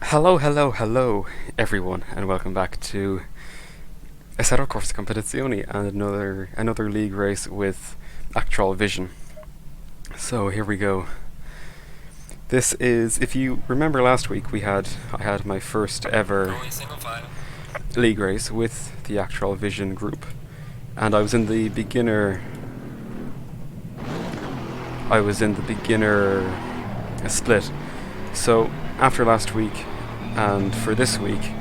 Hello, hello, hello, everyone, and welcome back to Acero Corsa Competizioni and another league race with Actrollvision. So here we go. This is, if you remember last week, I had my first ever league race with the Actrollvision group, and I was in the beginner split. So after last week, and for this week,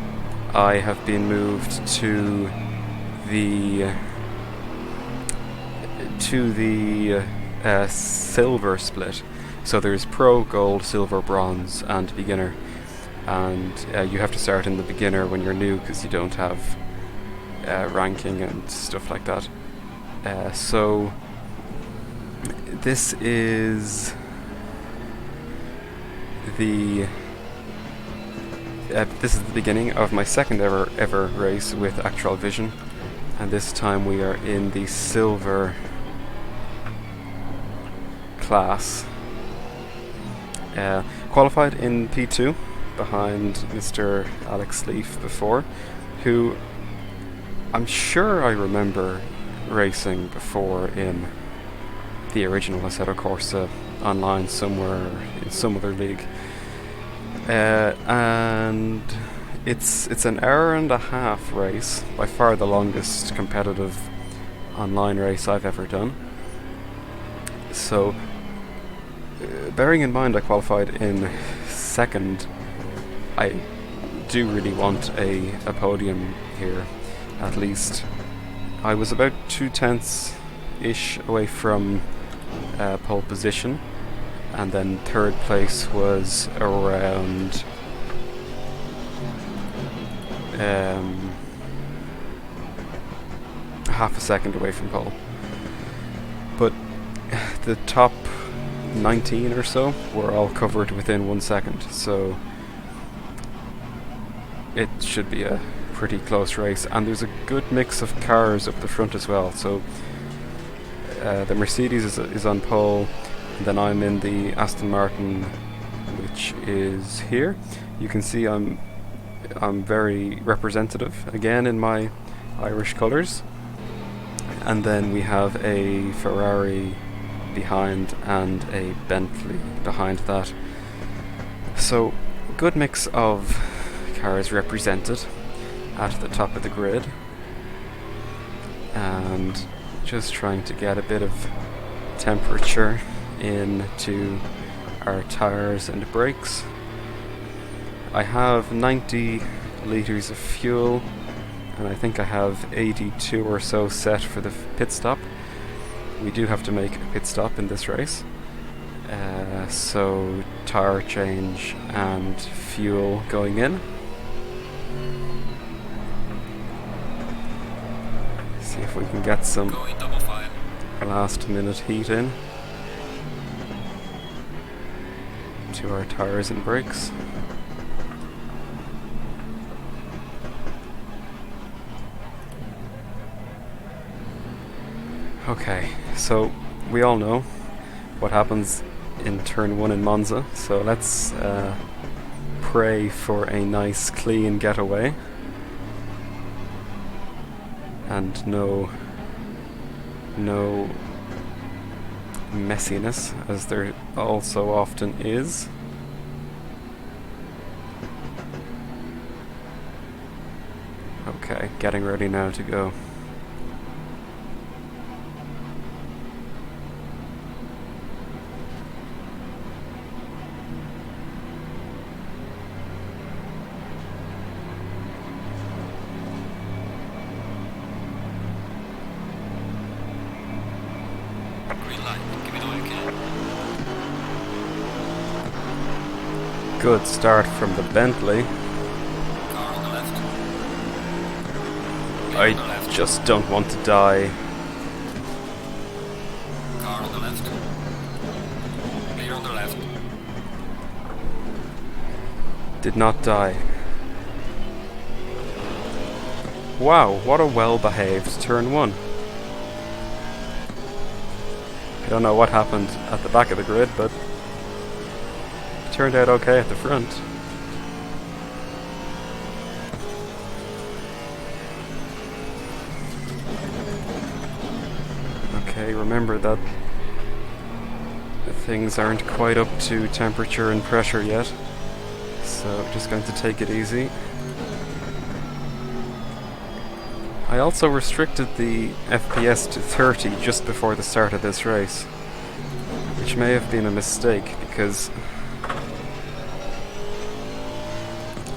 I have been moved to the silver split. So there's pro, gold, silver, bronze, and beginner. And you have to start in the beginner when you're new because you don't have ranking and stuff like that. So this is the beginning of my second ever race with Actrollvision, and this time we are in the silver class. Qualified in P2 behind Mr. Alex Leaf before, who I'm sure I remember racing before in the original Acero Corsa online somewhere in some other league. And it's an hour and a half race, by far the longest competitive online race I've ever done. So, bearing in mind I qualified in second, I do really want a podium here, at least. I was about 2/10-ish away from pole position, and then third place was around half a second away from pole. But the top 19 or so were all covered within 1 second, so it should be a pretty close race. And there's a good mix of cars up the front as well, so the Mercedes is on pole. And then I'm in the Aston Martin, which is here. You can see I'm very representative again in my Irish colours. And then we have a Ferrari behind and a Bentley behind that. So good mix of cars represented at the top of the grid, and just trying to get a bit of temperature into our tires and brakes. I have 90 litres of fuel, and I think I have 82 or so set for the pit stop. We do have to make a pit stop in this race, so tire change and fuel going in. See if we can get some last minute heat in to our tires and brakes. Okay, so we all know what happens in turn 1 in Monza, so let's pray for a nice clean getaway and no messiness, as there also often is. Okay, getting ready now to go. Good start from the Bentley. Car on the left. I just don't want to die. Car on the left. Clear on the left. Did not die. Wow, what a well-behaved turn 1. I don't know what happened at the back of the grid, but it turned out okay at the front. Okay, remember that things aren't quite up to temperature and pressure yet, so just going to take it easy. I also restricted the FPS to 30 just before the start of this race, which may have been a mistake because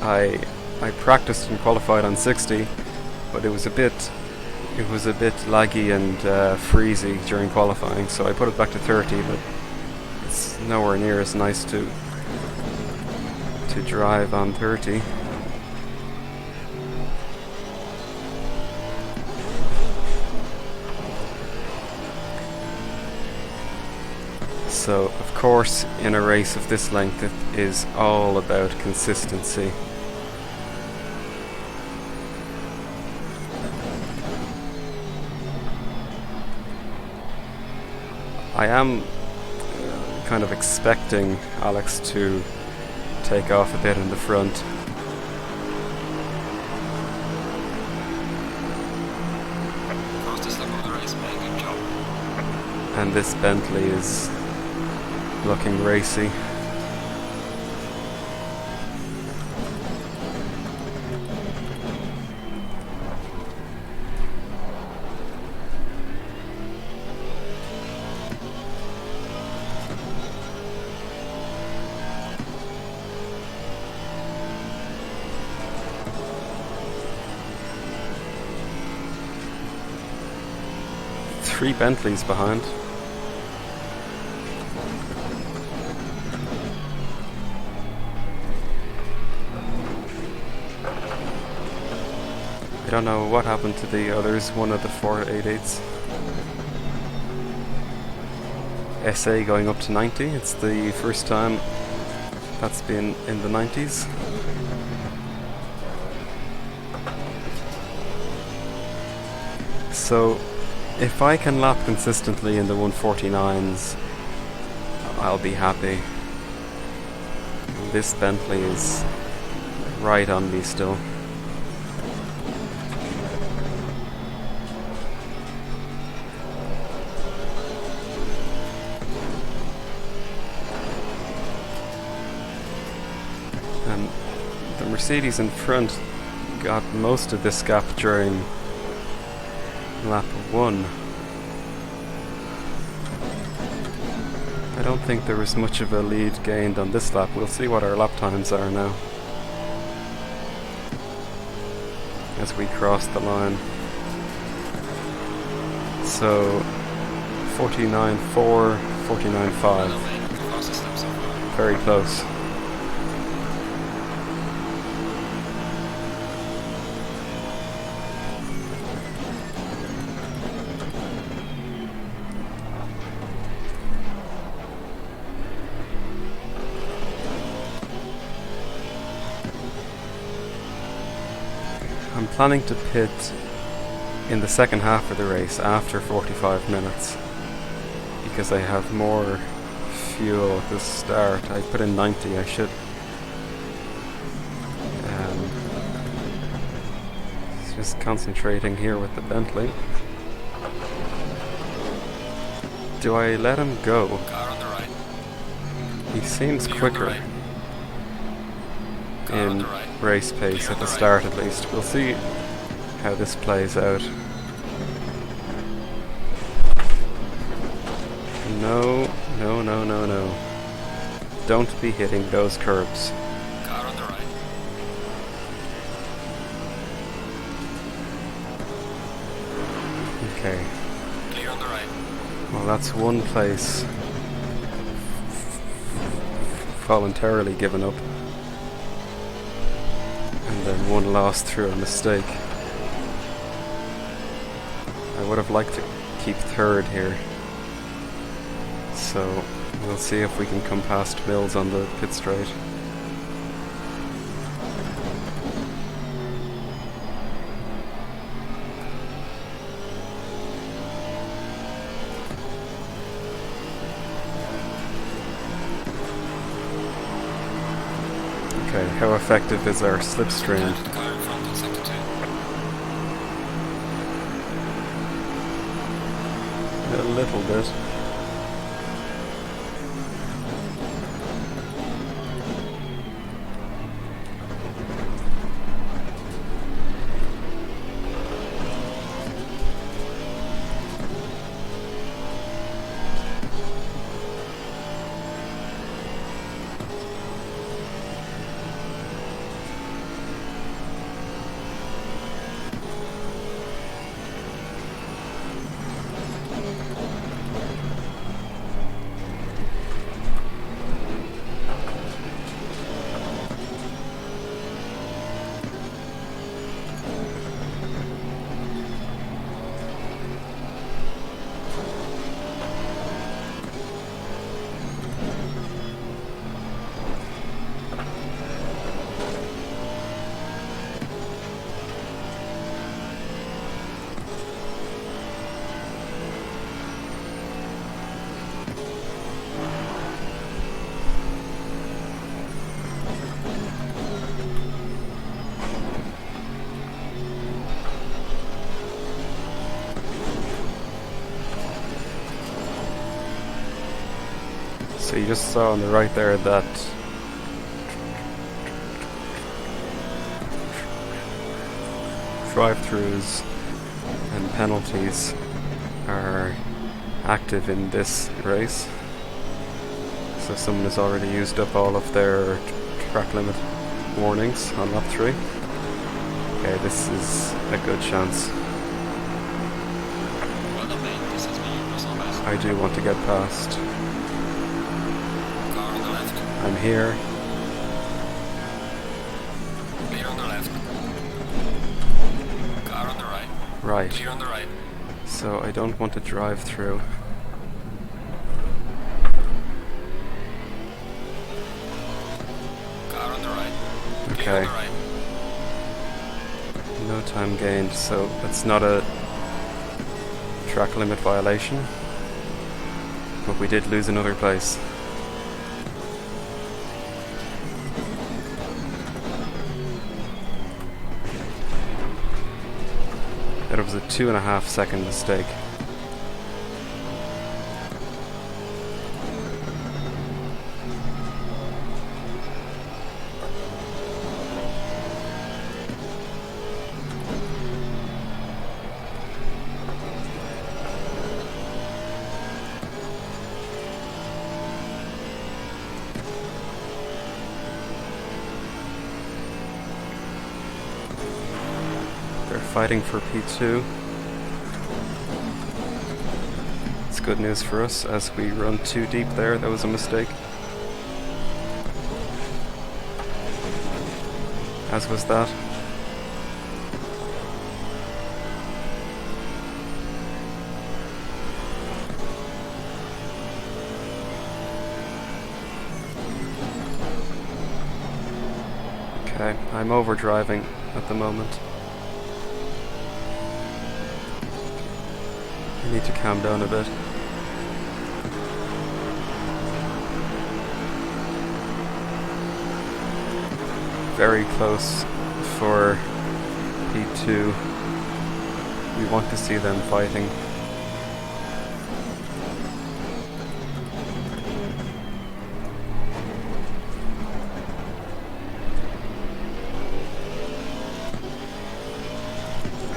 I practiced and qualified on 60, but it was a bit laggy and freezy during qualifying, so I put it back to 30, but it's nowhere near as nice to drive on 30. So, of course, in a race of this length, it is all about consistency. I am kind of expecting Alex to take off a bit in the front. Fastest lap of the race, man. Good job. And this Bentley is looking racy. Three Bentleys behind. I don't know what happened to the others, one of the 488s. SA going up to 90, it's the first time that's been in the 90s. So, if I can lap consistently in the 149s, I'll be happy. This Bentley is right on me still. And the Mercedes in front got most of this gap during lap 1. I don't think there was much of a lead gained on this lap. We'll see what our lap times are now as we cross the line. So 49.4, 49.5. Very close. I'm planning to pit in the second half of the race after 45 minutes because I have more fuel at the start. I put in 90, I should just concentrating here with the Bentley. Do I let him go? Car on the right. He seems Clear on the quicker right. Car on in the right. race pace Clear at on the the start at least. We'll see how this plays out. No, no, no, no, no. Don't be hitting those curbs. Car on the right. Okay, Clear on the right. well that's one place voluntarily given up. And then one lost through a mistake. I would have liked to keep third here. So we'll see if we can come past Mills on the pit straight. Okay, how effective is our slipstream? The car in front in sector 2. a little bit. So you just saw on the right there that drive-throughs and penalties are active in this race. So someone has already used up all of their track limit warnings on lap 3. Okay, this is a good chance. I do want to get past. I'm here. Clear on the left. Car on the right. Right. Clear on the right. So I don't want to drive through. Car on the right. Clear Okay. on the right. No time gained, so that's not a track limit violation. But we did lose another place. That was a 2.5 second mistake. Fighting for P2. It's good news for us as we run too deep there. That was a mistake. As was that. Okay, I'm overdriving at the moment. I need to calm down a bit. Very close for P2. We want to see them fighting.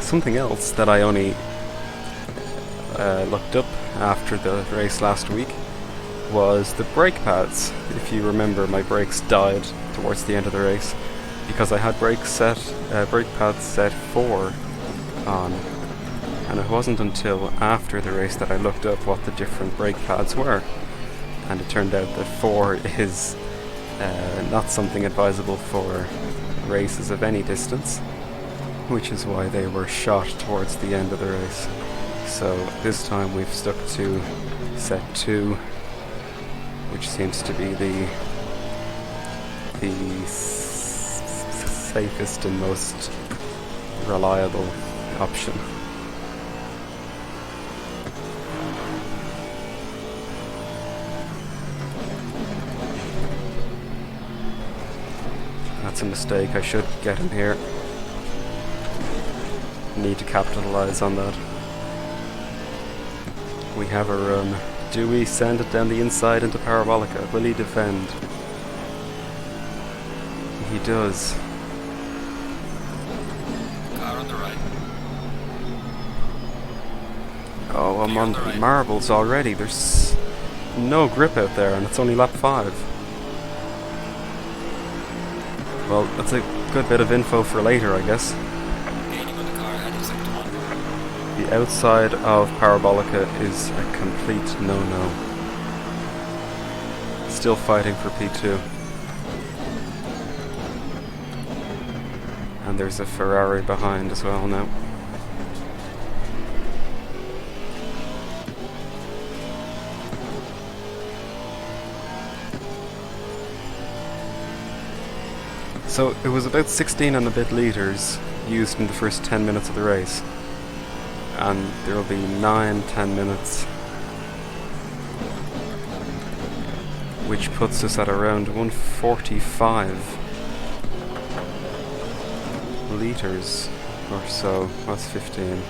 Something else that I only looked up after the race last week was the brake pads. If you remember, my brakes died towards the end of the race because I had brake pads set 4 on, and it wasn't until after the race that I looked up what the different brake pads were, and it turned out that 4 is not something advisable for races of any distance, which is why they were shot towards the end of the race. So this time we've stuck to set 2, which seems to be the safest and most reliable option. That's a mistake. I should get him here. Need to capitalize on that. We have a run. Do we send it down the inside into Parabolica? Will he defend? He does. Car on the right. Oh, I'm on the marbles already. There's no grip out there, and it's only lap 5. Well, that's a good bit of info for later, I guess. Gaining on the car ahead of sector 1. The outside of Parabolica is a complete no-no. Still fighting for P2. And there's a Ferrari behind as well now. So it was about 16 and a bit litres used in the first 10 minutes of the race. And there will be 9-10 minutes, which puts us at around 145 litres or so. That's 15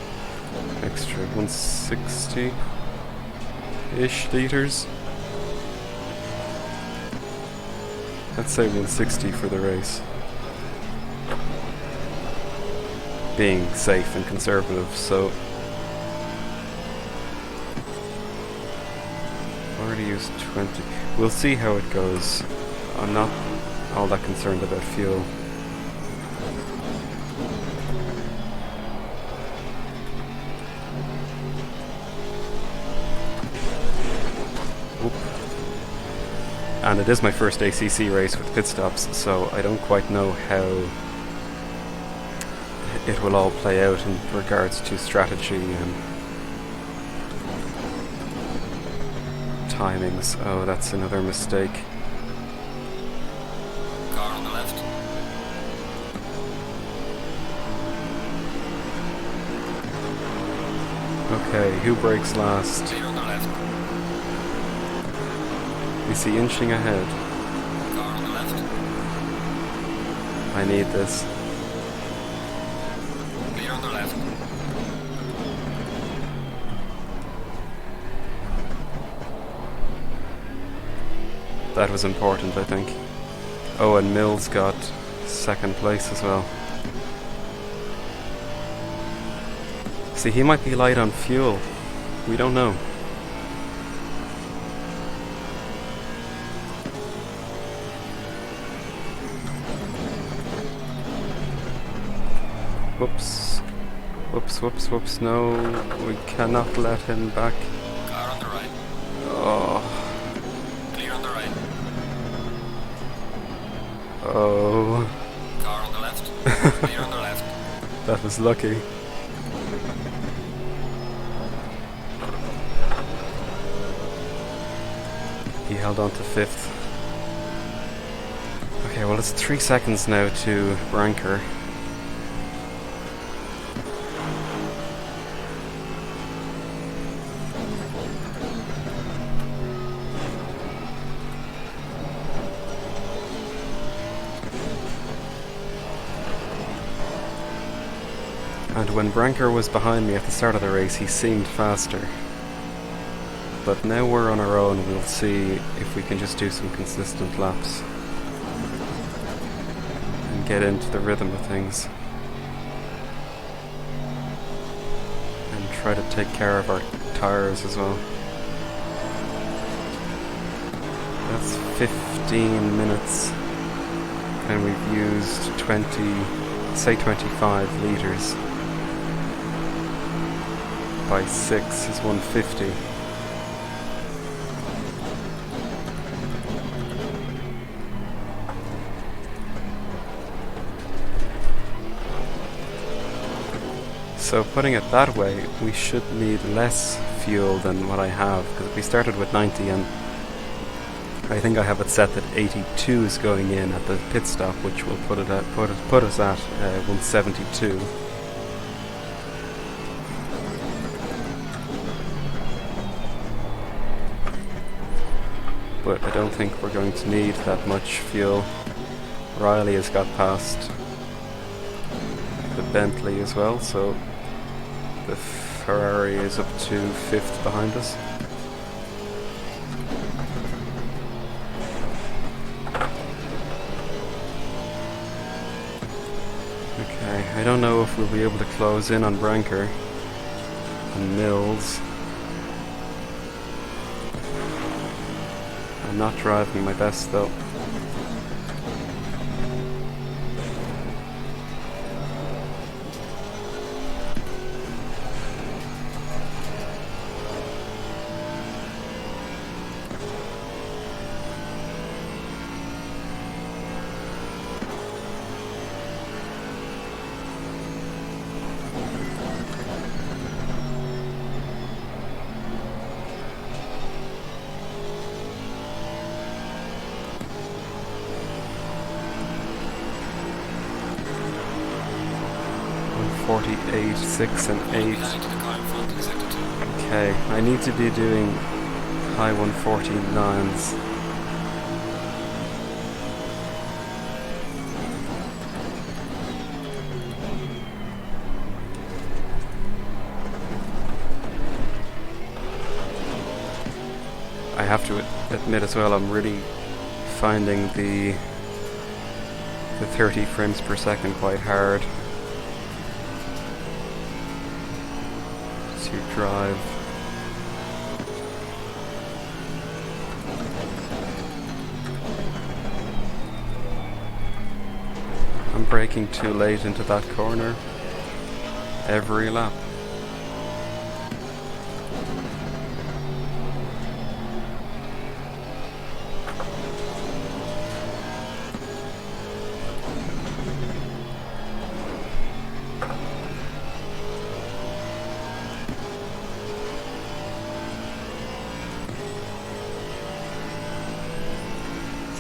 extra, 160-ish litres. Let's say 160 for the race, being safe and conservative. So already used 20. We'll see how it goes. I'm not all that concerned about fuel. And it is my first ACC race with pit stops, so I don't quite know how it will all play out in regards to strategy and timings. Oh, that's another mistake. Car on the left. Okay, who brakes last? Clear on the left. Is he inching ahead? Car on the left. I need this. Clear on the left. That was important, I think. Oh, and Mills got second place as well. See, he might be light on fuel. We don't know. Whoops. Whoops, whoops, whoops. No, we cannot let him back. Car on the right. Oh. Clear on the right. Oh. Car on the left. Clear on the left. That was lucky. He held on to 5th. Okay, well it's 3 seconds now to Branker. And when Branker was behind me at the start of the race, he seemed faster. But now we're on our own, we'll see if we can just do some consistent laps and get into the rhythm of things. And try to take care of our tyres as well. That's 15 minutes. And we've used 25 litres. By 6 is 150. So putting it that way, we should need less fuel than what I have, because we started with 90 and I think I have it set that 82 is going in at the pit stop, which will put us at 172. But I don't think we're going to need that much fuel. Riley has got past the Bentley as well, so the Ferrari is up to 5th behind us. Okay, I don't know if we'll be able to close in on Branker and Mills. I'm not driving my best though. .48, 6 and 8. Okay, I need to be doing high 149s. I have to admit as well, I'm really finding the 30 frames per second quite hard to drive. I'm braking too late into that corner every lap.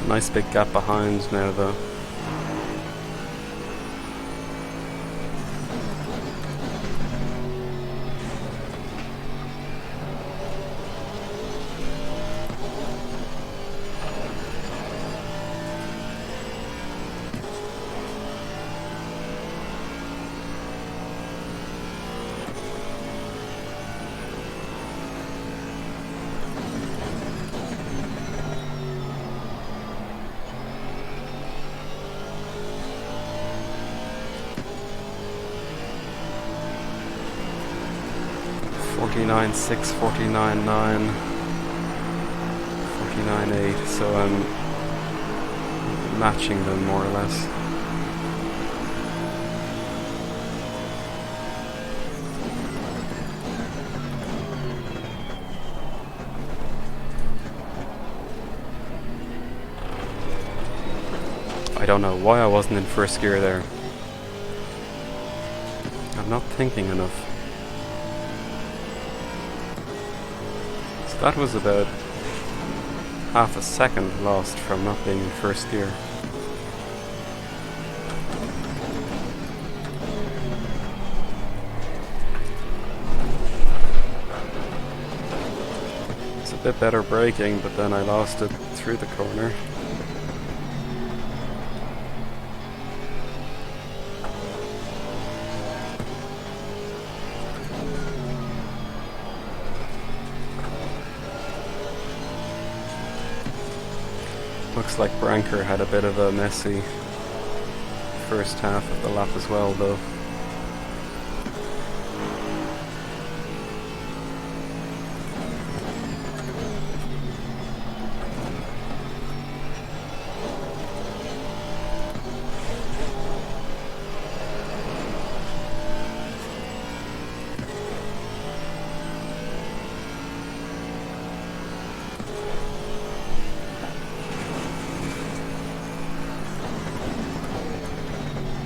Nice big gap behind now though. .49.6, 49.9, 49.8, so I'm matching them more or less. I don't know why I wasn't in first gear there. I'm not thinking enough. That was about half a second lost from not being in first gear. It's a bit better braking, but then I lost it through the corner. Looks like Branker had a bit of a messy first half of the lap as well though.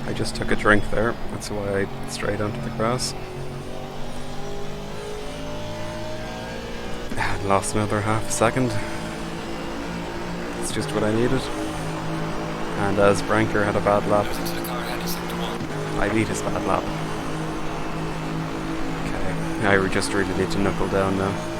I just took a drink there, that's why I strayed onto the grass. And lost another half a second. It's just what I needed. And as Branker had a bad lap, I beat his bad lap. Okay, I just really need to knuckle down now.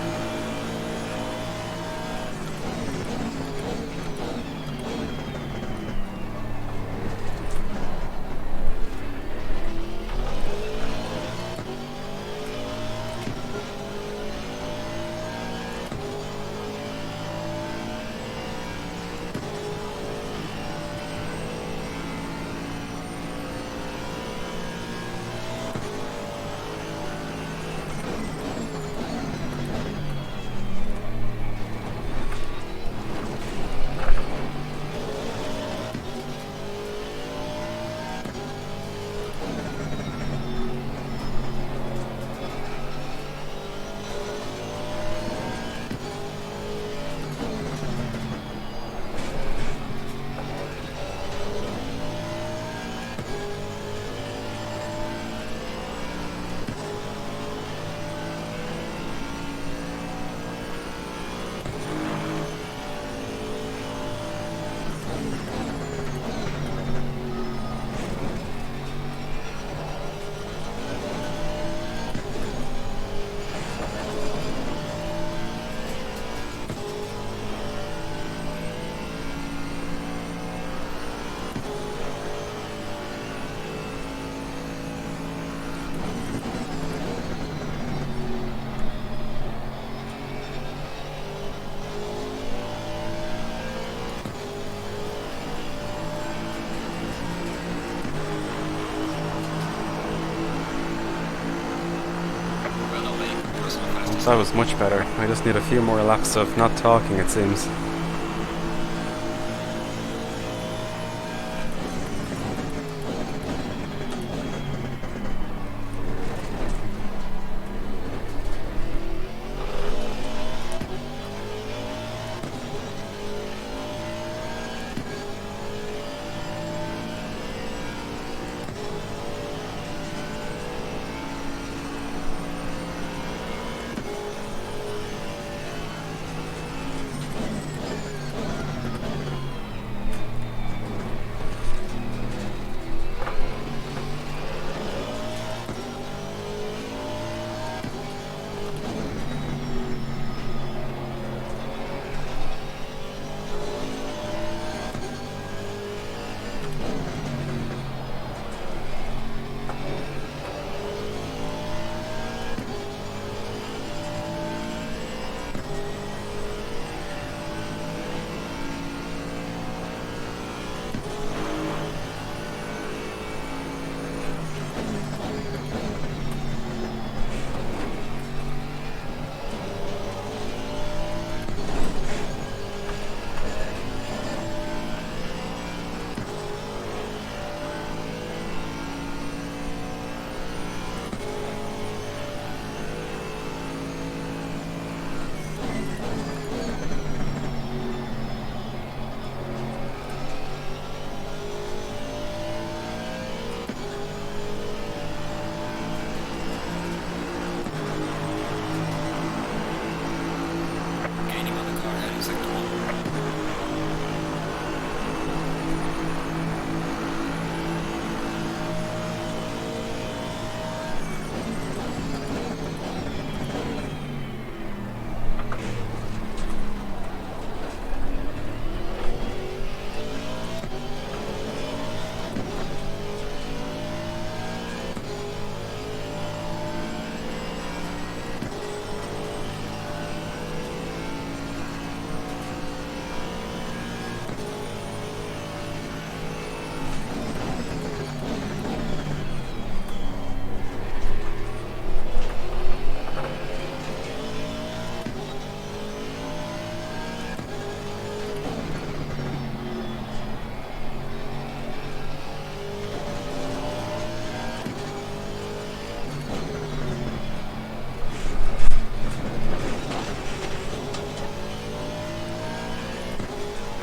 That was much better. I just need a few more laps of not talking, it seems.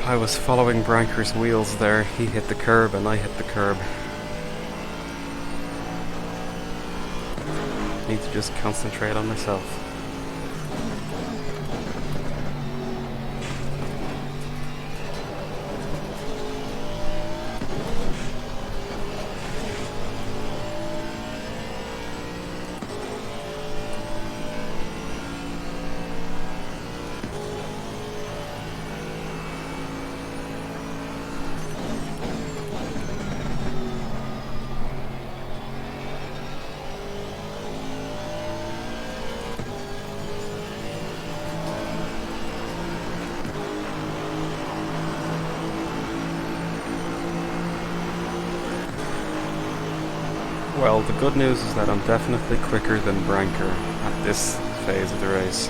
I was following Branker's wheels there. He hit the curb and I hit the curb. Need to just concentrate on myself. Well, the good news is that I'm definitely quicker than Branker at this phase of the race.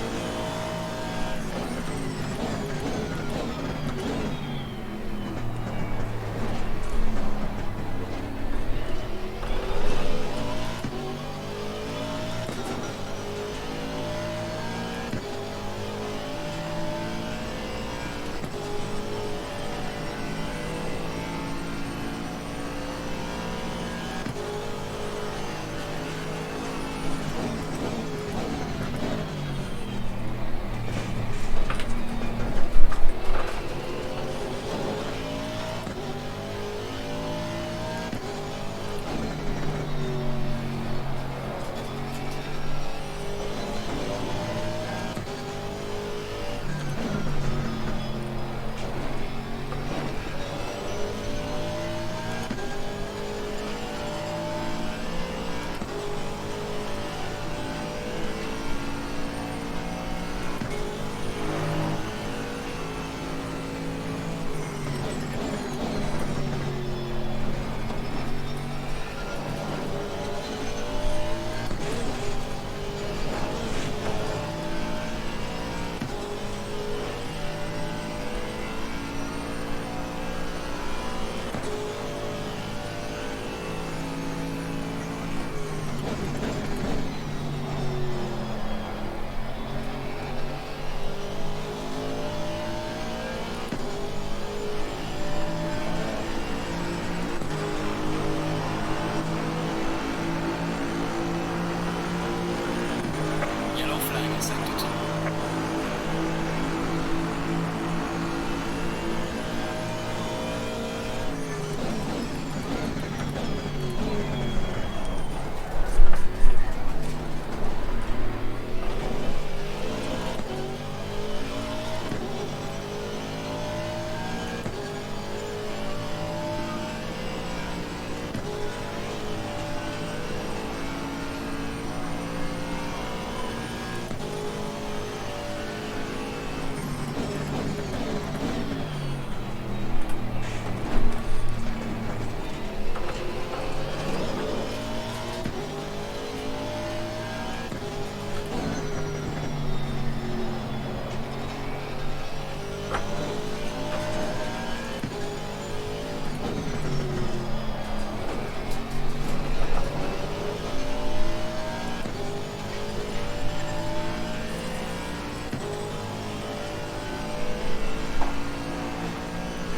accepted.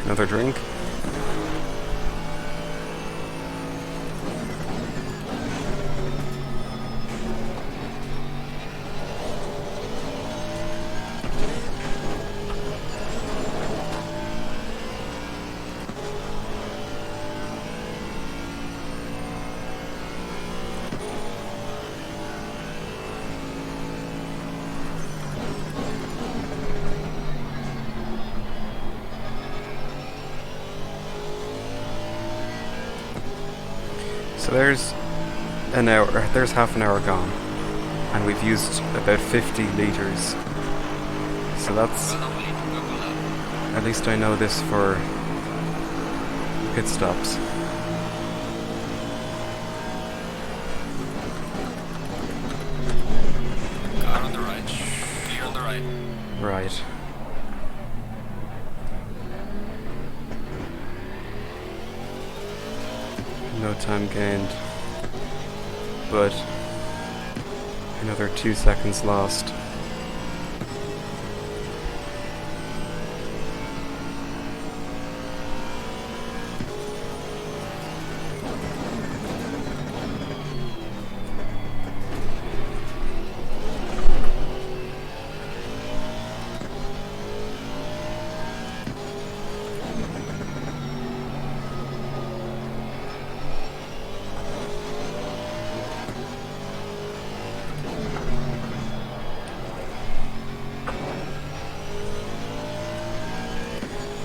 Another drink. So there's half an hour gone, and we've used about 50 litres. So that's, at least I know this for pit stops. Car on the right. Clear on the right. Right. No time gained, but another 2 seconds lost.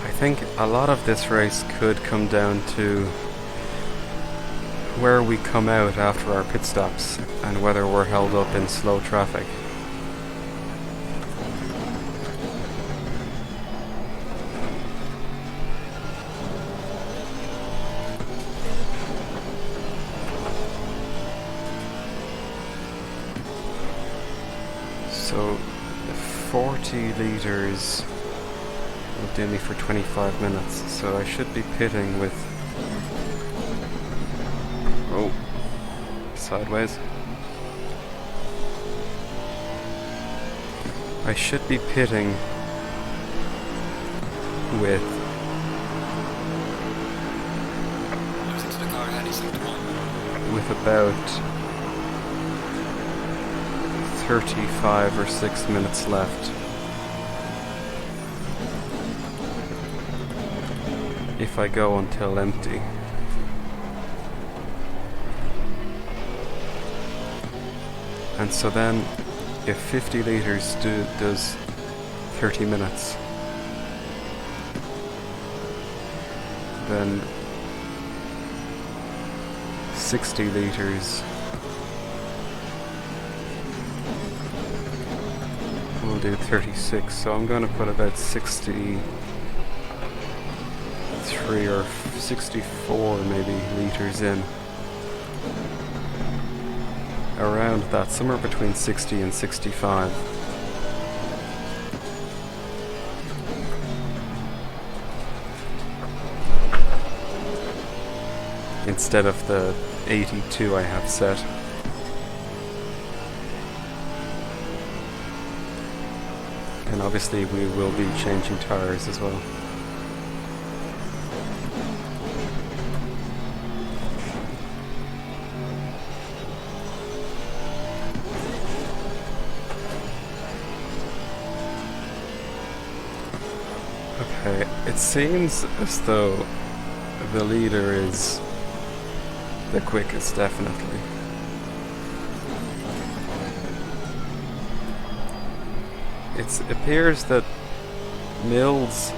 I think a lot of this race could come down to where we come out after our pit stops and whether we're held up in slow traffic. So 40 litres will do me for 25 minutes, so I should be pitting with... Oh, sideways. I should be pitting with... Losing to the car ahead is sector 1. with about 35 or 6 minutes left. If I go until empty. And so then, if 50 litres does 30 minutes, then 60 litres will do 36. So I'm going to put about 63 or 64 maybe litres in. Around that, somewhere between 60 and 65. Instead of the 82 I have set. And obviously we will be changing tires as well. It seems as though the leader is the quickest, definitely. It appears that Mills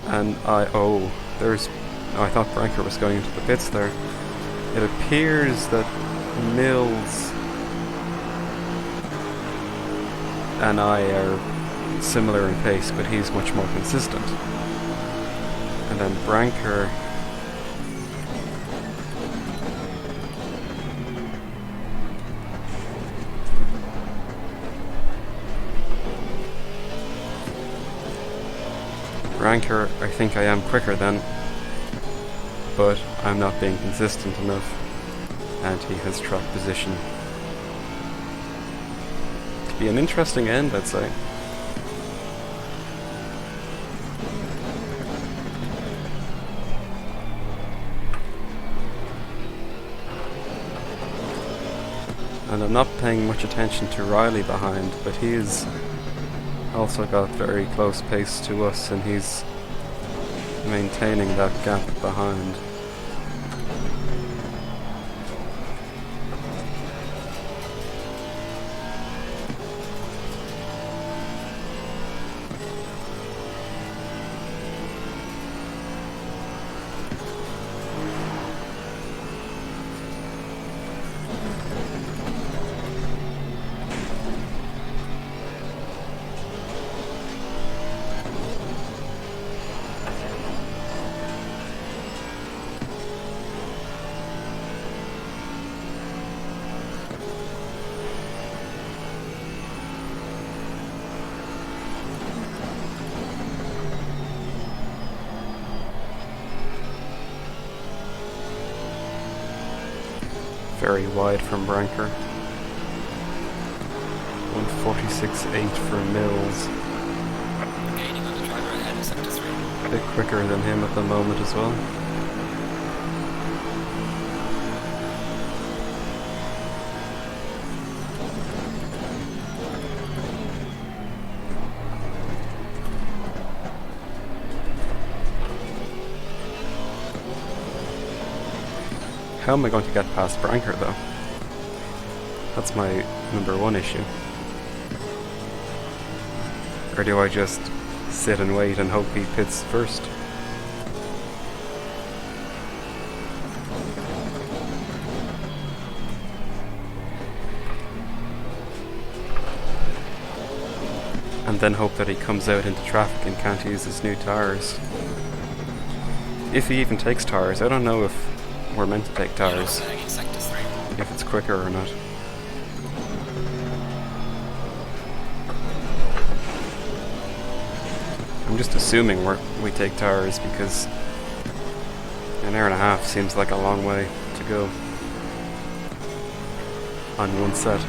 and I thought Branker was going into the pits there. It appears that Mills and I are similar in pace, but he's much more consistent. And then Branker I think I am quicker than, but I'm not being consistent enough, and he has track position. Could be an interesting end, I'd say. And I'm not paying much attention to Riley behind, but he's also got very close pace to us, and he's maintaining that gap behind. Very wide from Branker. 146.8 for Mills. Gaining on the driver ahead in sector 3. A bit quicker than him at the moment as well. How am I going to get past Branker though? That's my number one issue. Or do I just sit and wait and hope he pits first? And then hope that he comes out into traffic and can't use his new tyres. If he even takes tyres, I don't know if we're meant to take tyres, if it's quicker or not. I'm just assuming we take tyres because an hour and a half seems like a long way to go on one set.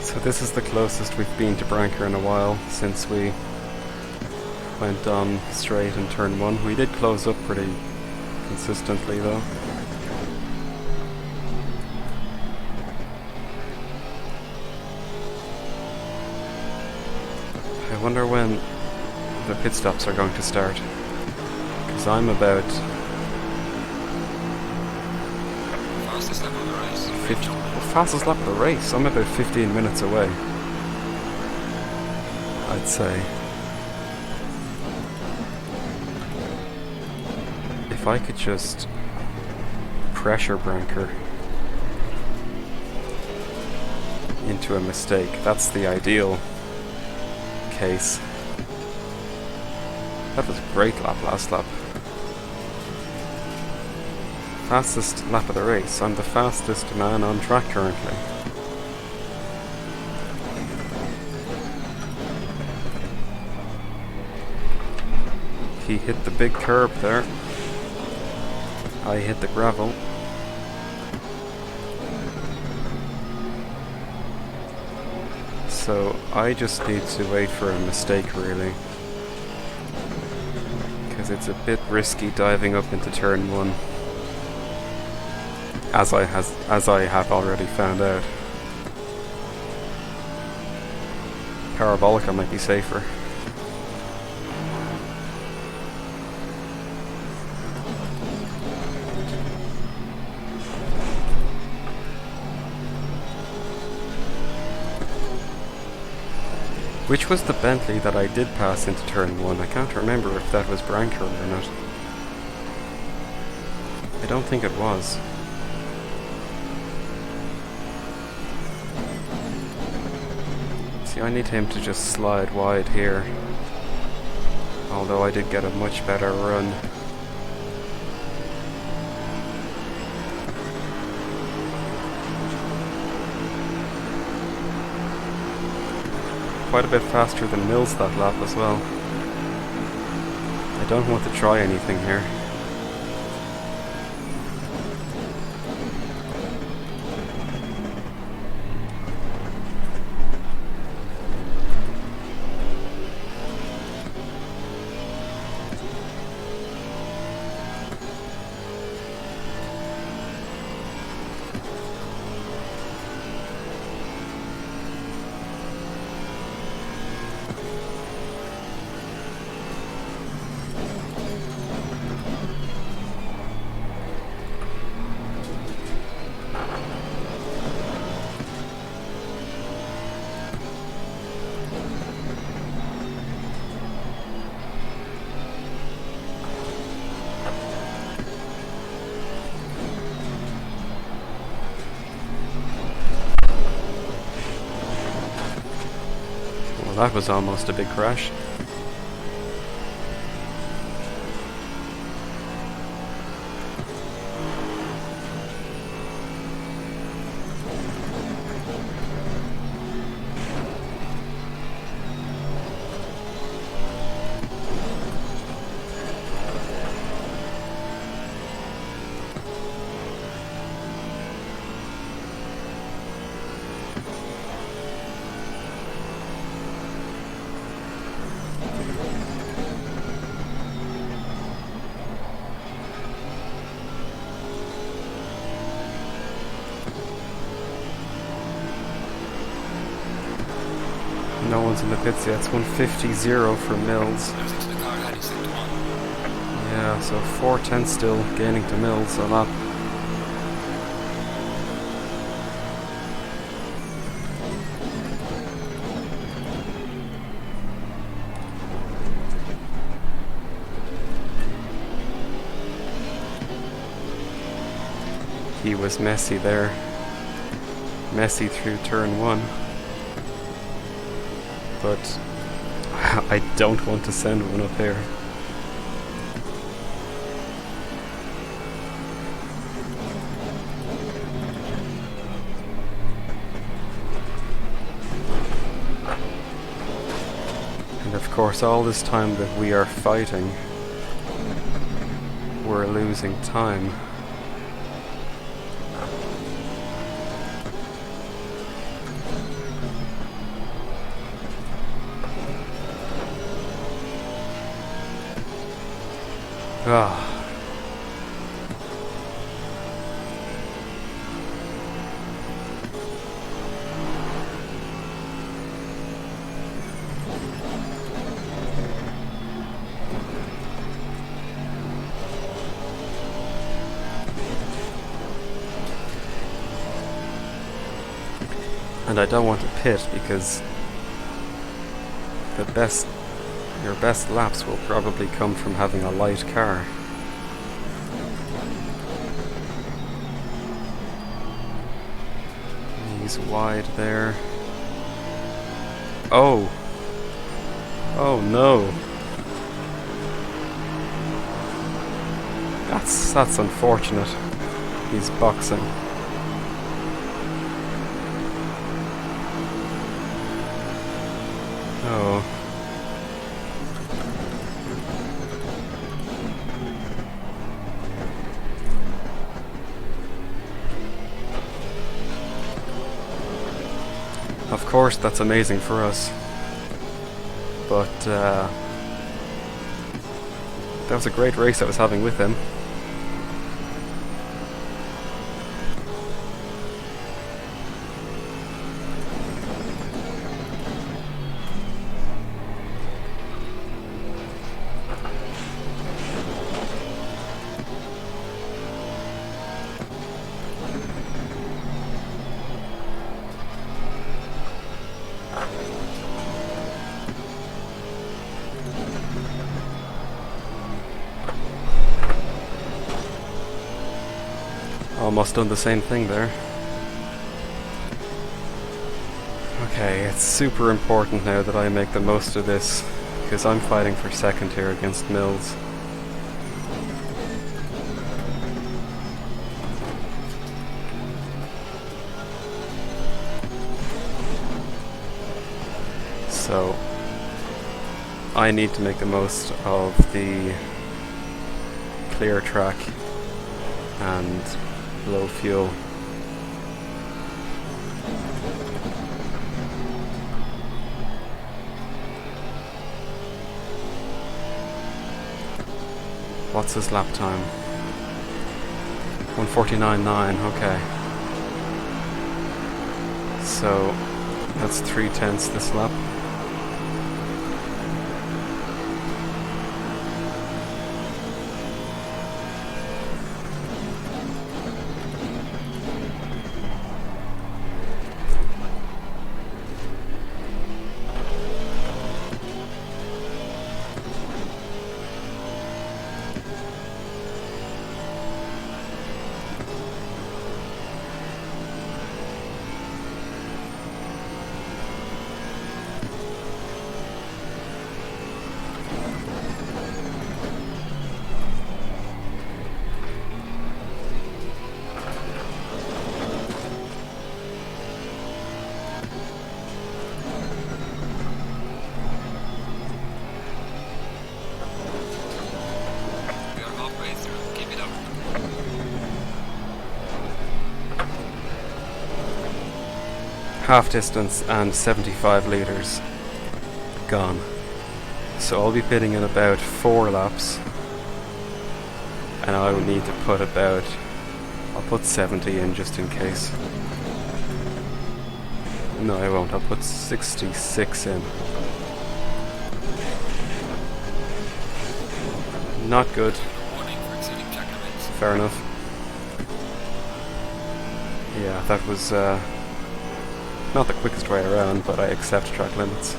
So this is the closest we've been to Branker in a while since we went on straight in turn 1. We did close up pretty consistently though. I wonder when the pit stops are going to start, because I'm about Fastest lap of the race. 50, fastest lap of the race. I'm about 15 minutes away, I'd say. If I could just pressure Branker into a mistake, that's the ideal case. That was a great lap last lap. Fastest lap of the race. I'm the fastest man on track currently. He hit the big curb there. I hit the gravel. So I just need to wait for a mistake really. Because because it's a bit risky diving up into turn 1, as I have already found out. Parabolica might be safer. Which was the Bentley that I did pass into turn 1? I can't remember if that was Branker or not. I don't think it was. See, I need him to just slide wide here. Although I did get a much better run. Quite a bit faster than Mills that lap as well. I don't want to try anything here. That was almost a big crash. No one's in the pits yet. It's 150.0 for Mills. Yeah, so 4:10 still gaining to Mills a lap. He was messy there. Messy through turn 1. But I don't want to send one up here. And of course, all this time that we are fighting, we're losing time. Ah. And I don't want to pit because your best laps will probably come from having a light car. He's wide there. Oh! Oh no! That's unfortunate. He's boxing. Oh. Of course, that's amazing for us, but That was a great race I was having with him. Almost done the same thing there. Okay, it's super important now that I make the most of this, because I'm fighting for second here against Mills. So I need to make the most of the clear track and low fuel. What's his lap time? 1:49.9, okay. So that's 3/10 this lap. Half distance and 75 litres gone. So I'll be pitting in about 4 laps, and I will need to put about, I'll put 70 in just in case. No, I won't. I'll put 66 in. Not good. Fair enough. Yeah, that was not the quickest way around, but I accept track limits.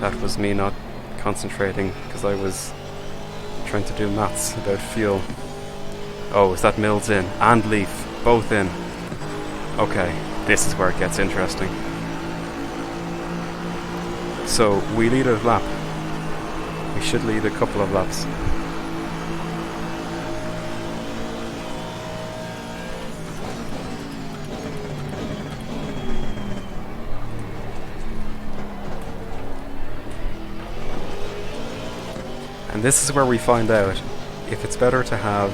That was me not concentrating because I was trying to do maths about fuel. Oh, is that Mills in? And Leaf, both in. Okay, this is where it gets interesting. So, we lead a lap. We should lead a couple of laps. And this is where we find out if it's better to have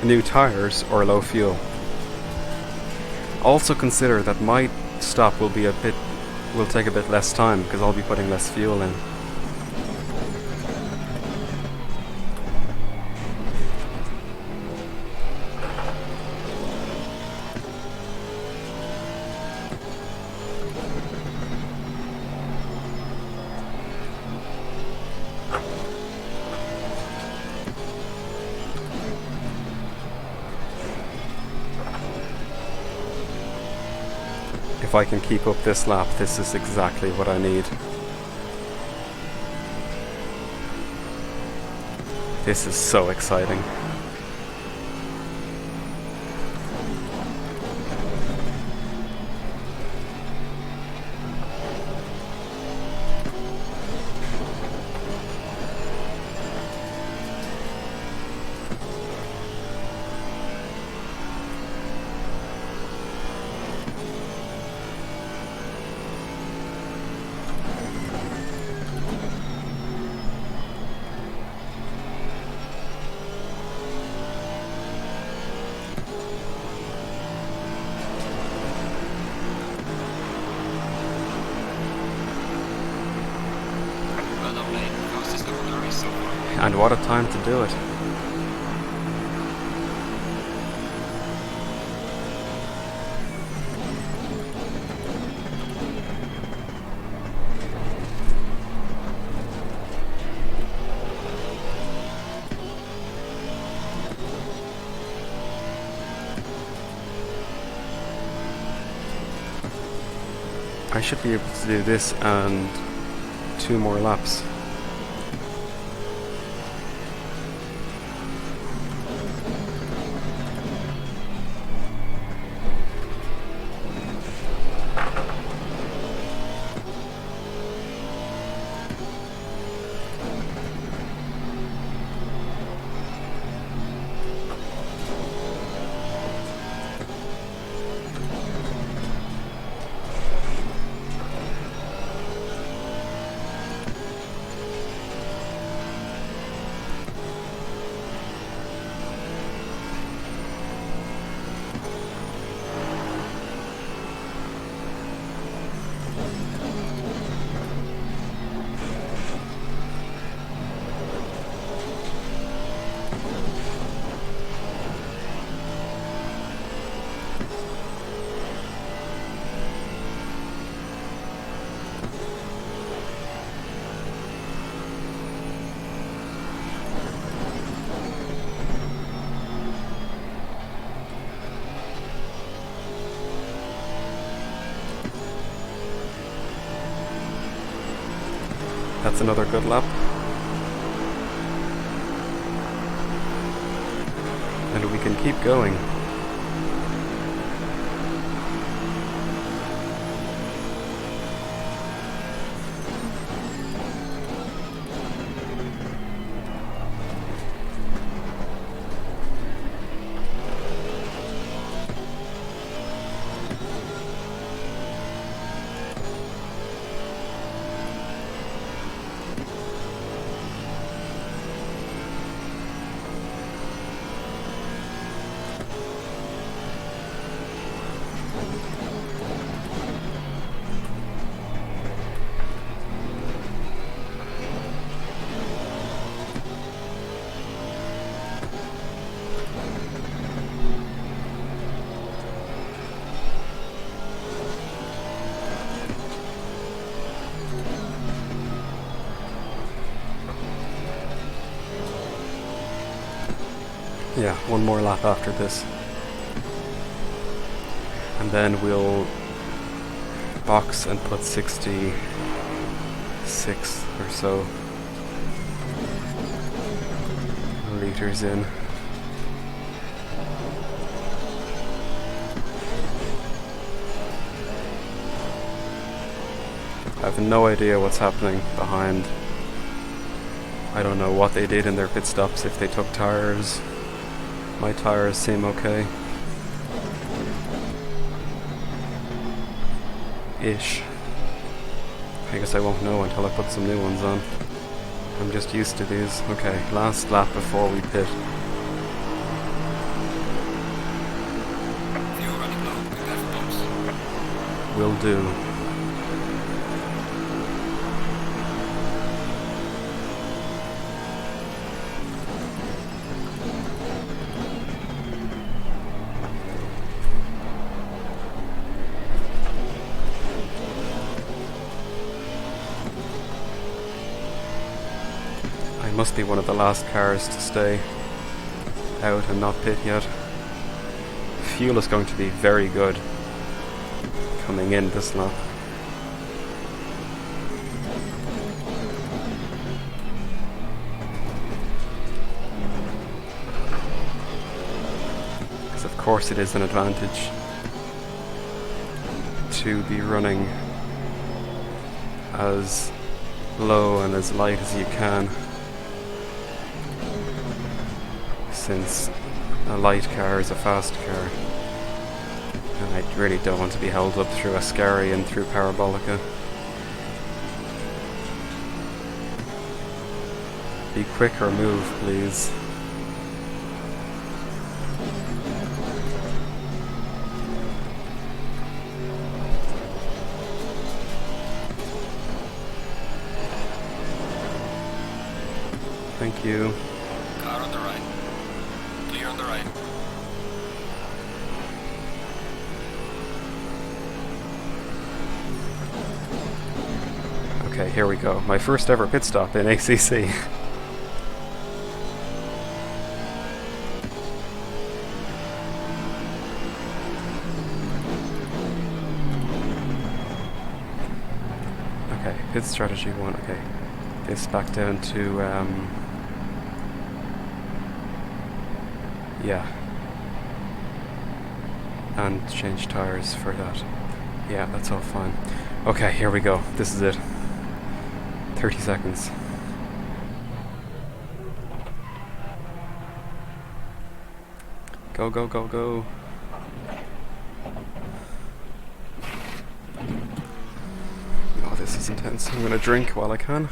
new tyres or low fuel. Also consider that my stop will take a bit less time because I'll be putting less fuel in. If I can keep up this lap, this is exactly what I need. This is so exciting. And what a time to do it. I should be able to do this and 2 more laps. That's another good lap. And we can keep going. Yeah, 1 more lap after this. And then we'll box and put 66 or so liters in. I have no idea what's happening behind. I don't know what they did in their pit stops, if they took tires. My tires seem okay. Ish. I guess I won't know until I put some new ones on. I'm just used to these. Okay, last lap before we pit. You're running low. You have bombs. Will do. Must be one of the last cars to stay out and not pit yet. Fuel is going to be very good coming in this lap. Because of course it is an advantage to be running as low and as light as you can, since a light car is a fast car, and I really don't want to be held up through Ascari and through Parabolica. Be quick or move, please. Thank you. Car on the right. Clear on the right. Okay, here we go. My first ever pit stop in ACC. Okay, pit strategy 1. Okay, this back down to yeah, and change tires for that. Yeah, that's all fine. Okay, here we go. This is it. 30 seconds. Go, go, go, go. Oh, this is intense. I'm gonna drink while I can.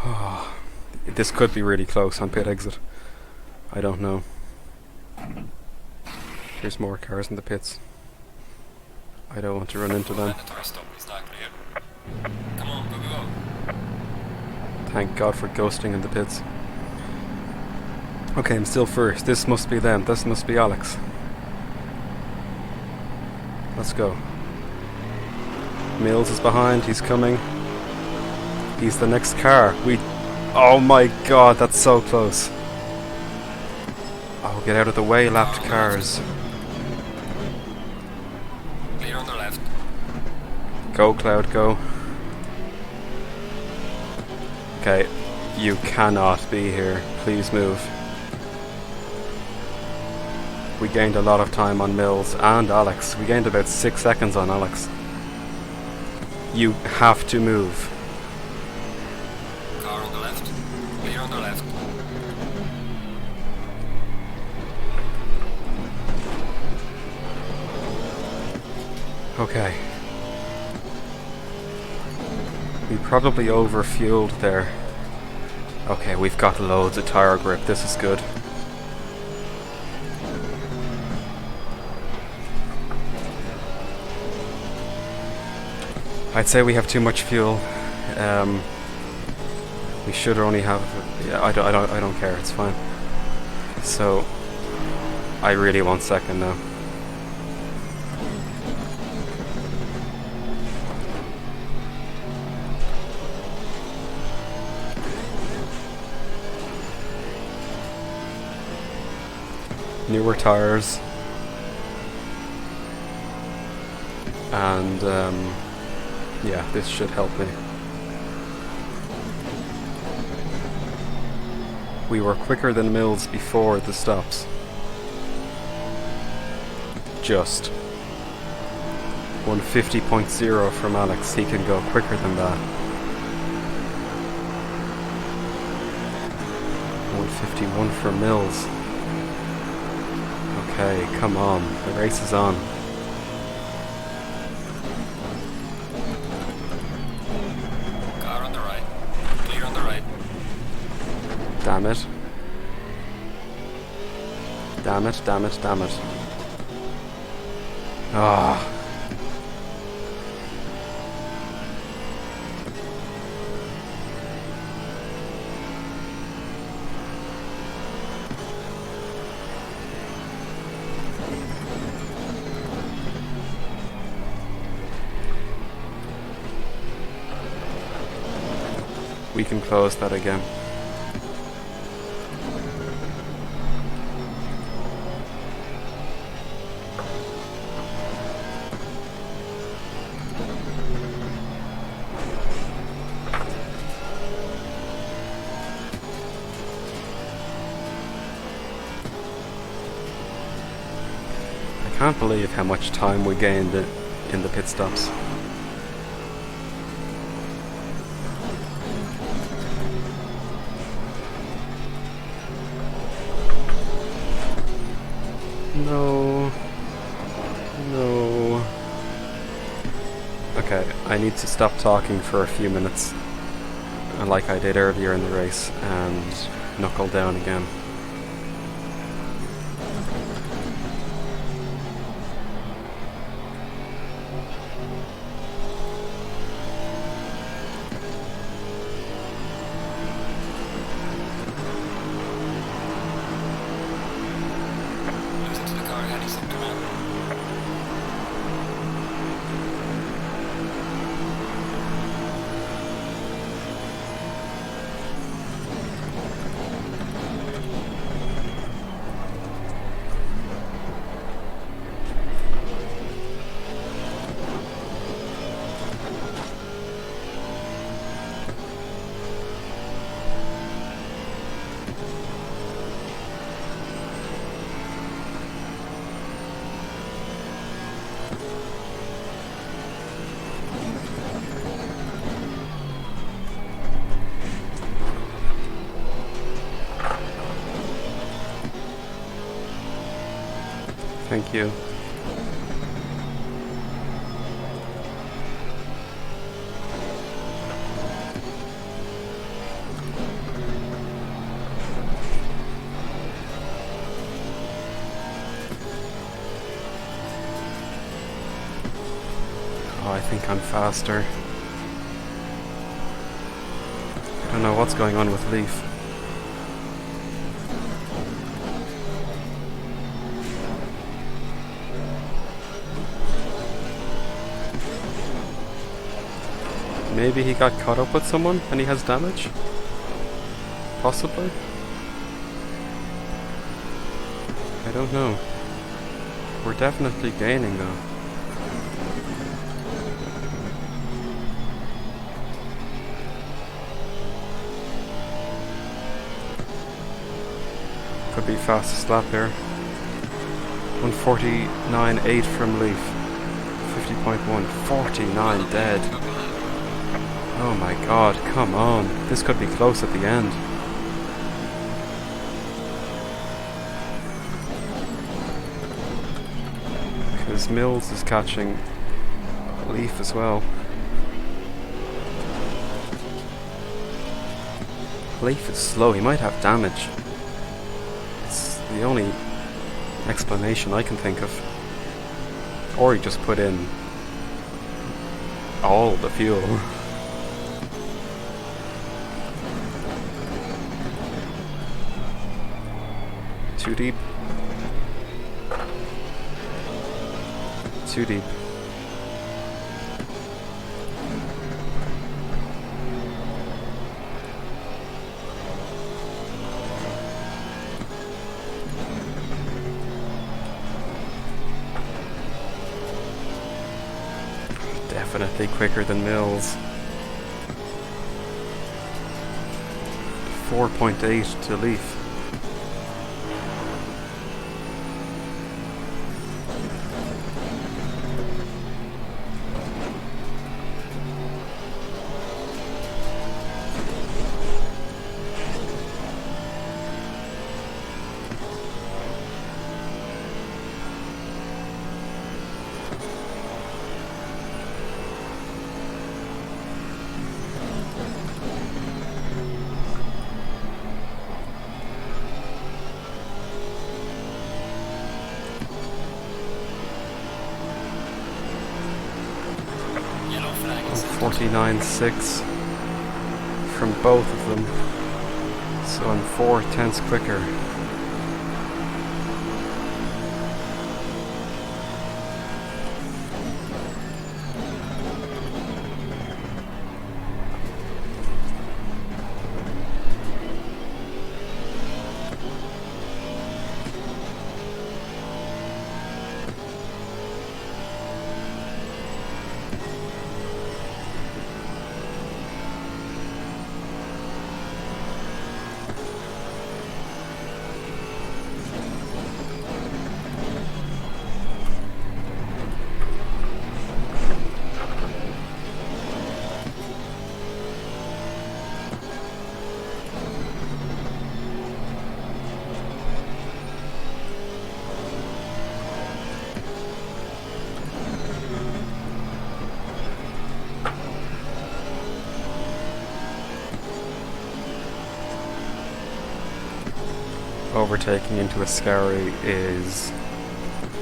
Oh, this could be really close on pit exit. I don't know. There's more cars in the pits. I don't want to run into them. Mandatory stop is not clear. Come on, go, go, go. Thank God for ghosting in the pits. Okay, I'm still first. This must be them. This must be Alex. Let's go. Mills is behind. He's coming. He's the next car. Oh my God, that's so close. Oh, get out of the way, lapped cars. Clear on the left. Go, Cloud, go. Okay, you cannot be here. Please move. We gained a lot of time on Mills and Alex. We gained about 6 seconds on Alex. You have to move. Car on the left. Clear on the left. Okay. We probably overfueled there. Okay, we've got loads of tire grip. This is good. I'd say we have too much fuel. We should only have. Yeah, I don't care. It's fine. So, I really want second now. Newer tires. And yeah, this should help me. We were quicker than Mills before the stops. Just 150.0 from Alex. He can go quicker than that. 151 for Mills. Okay, come on. The race is on. Car on the right. Clear on the right. Damn it. Damn it, damn it, damn it. Ah. We can close that again. I can't believe how much time we gained in the pit stops. No. No. Okay, I need to stop talking for a few minutes, like I did earlier in the race, and knuckle down again. magari sotto me. Thank you. Oh, I think I'm faster. I don't know what's going on with Leaf. Maybe he got caught up with someone and he has damage? Possibly? I don't know. We're definitely gaining though. Could be fastest lap here. 149.8 from Leaf. 50.1. 49 dead. Oh my god, come on. This could be close at the end. Because Mills is catching Leaf as well. Leaf is slow, he might have damage. It's the only explanation I can think of. Or he just put in all the fuel. Too deep. Too deep. Definitely quicker than Mills. 4.8 to Leaf. Yellow flag is 49.6 from both of them. So I'm 4/10 quicker. Overtaking into a Scary is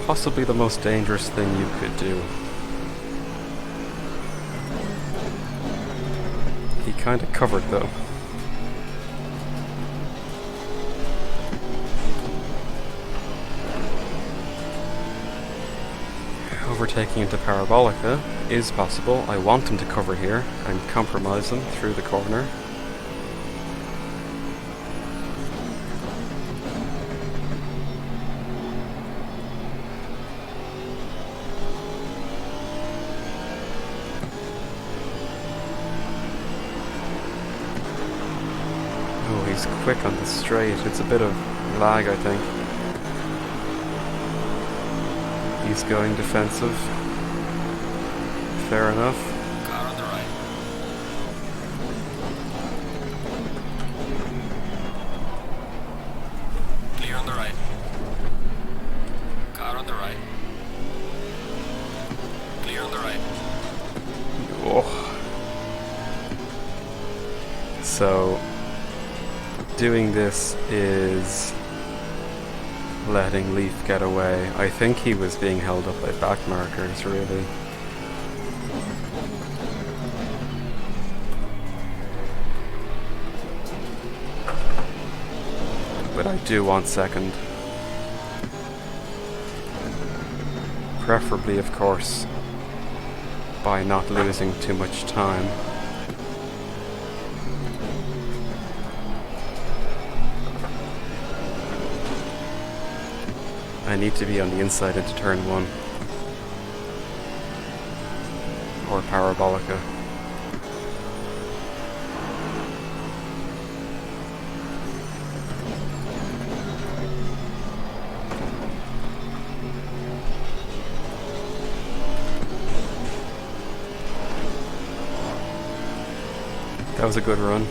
possibly the most dangerous thing you could do. He kind of covered though. overtaking into Parabolica is possible. I want him to cover here and compromise him through the corner. Oh, he's quick on the straight. It's a bit of lag, I think. He's going defensive. Fair enough. Car on the right. Clear on the right. Car on the right. Clear on the right. Oh. So, doing this is letting Leaf get away. I think he was being held up by back markers, really. But I do want second. Preferably, of course, by not losing too much time. I need to be on the inside into turn 1. Or Parabolica. That was a good run.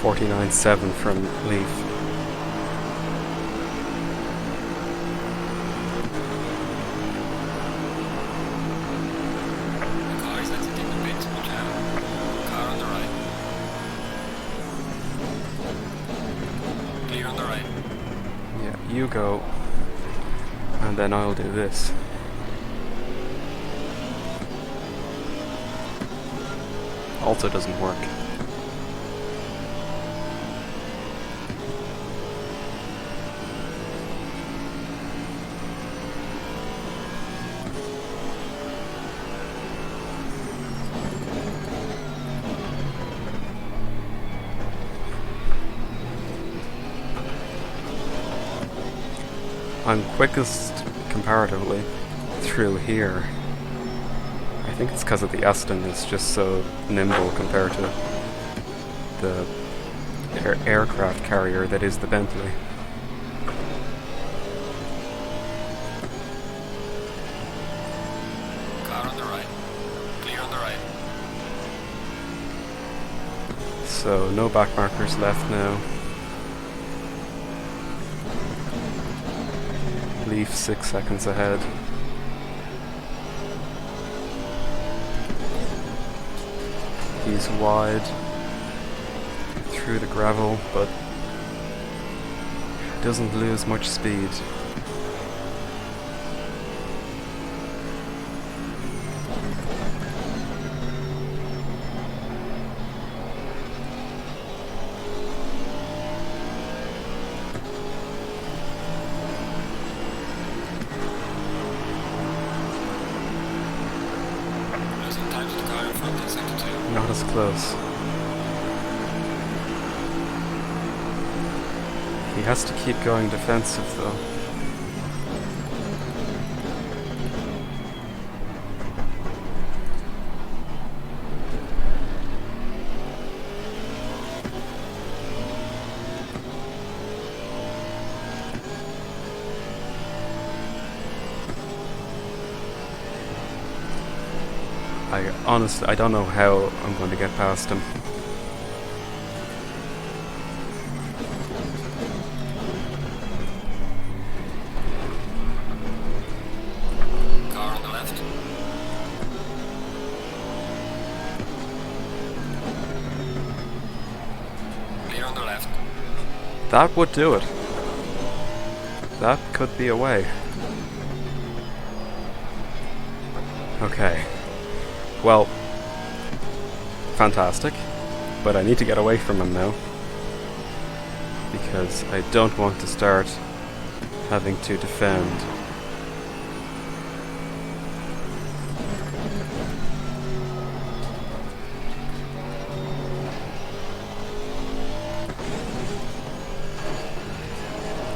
.49.7 from Leaf. The car is exiting the pit. Watch out. Car on the right. Clear on the right. Yeah, you go. And then I'll do this. Also doesn't work. I'm quickest comparatively through here. I think it's because of the Aston, it's just so nimble compared to the aircraft carrier that is the Bentley. Car on the right. Clear on the right. So no back markers left now. Leaf 6 seconds ahead. He's wide through the gravel, but doesn't lose much speed. Not as close. He has to keep going defensive though. Honestly, I don't know how I'm going to get past him. Car on the left. Clear on the left. That would do it. That could be a way. Okay. Well, fantastic. But I need to get away from him now. Because I don't want to start having to defend.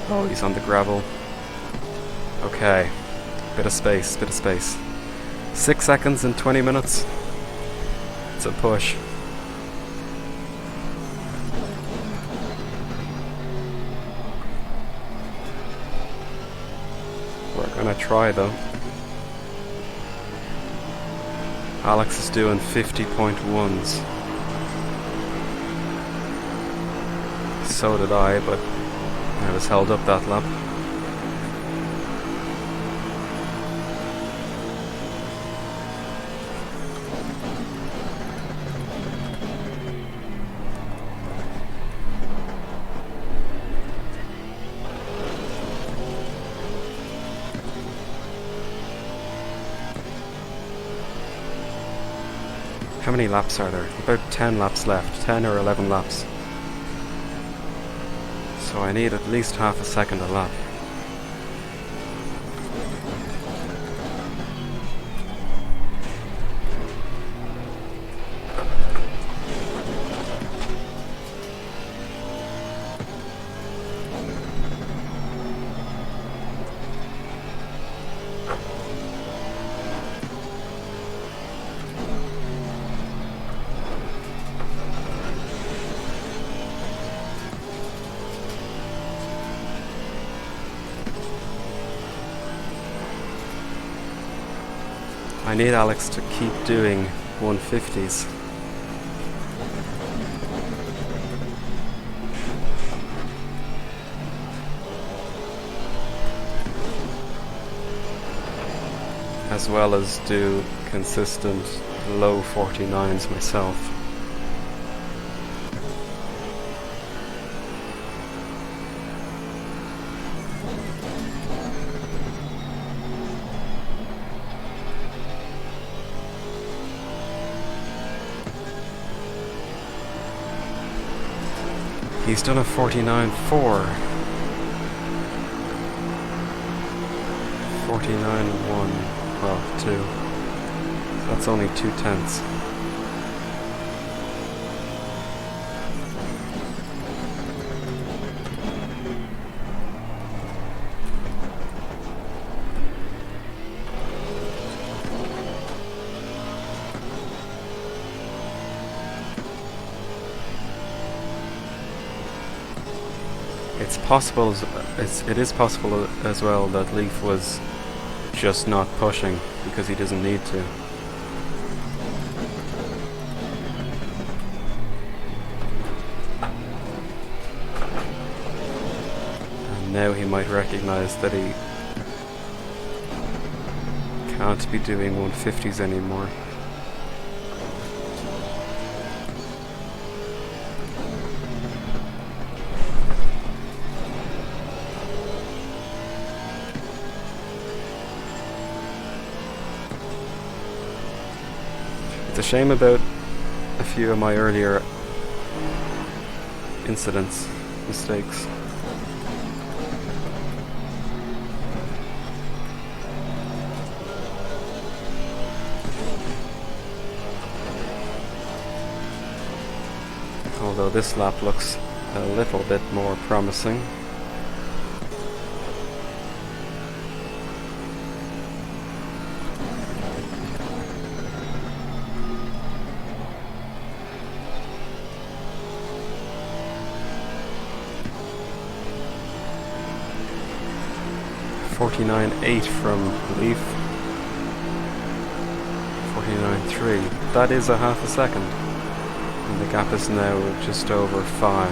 Oh, he's on the gravel. Okay. Bit of space, bit of space. 6 seconds and 20 minutes. It's a push. We're gonna try though. Alex is doing 50.1s. So did I, but I was held up that lap. How many laps are there? About 10 laps left. 10 or 11 laps. So I need at least half a second a lap. I need Alex to keep doing 150s. As well as do consistent low 49s myself. He's done a 49.4. 49.1. Well, 2. So that's only 2/10. It's possible, it is possible as well that Leaf was just not pushing because he doesn't need to. And now he might recognize that he can't be doing 150s anymore. It's a shame about a few of my earlier mistakes. Although this lap looks a little bit more promising. .49.8 from Leaf. 49.3. That is a half a second. And the gap is now just over 5.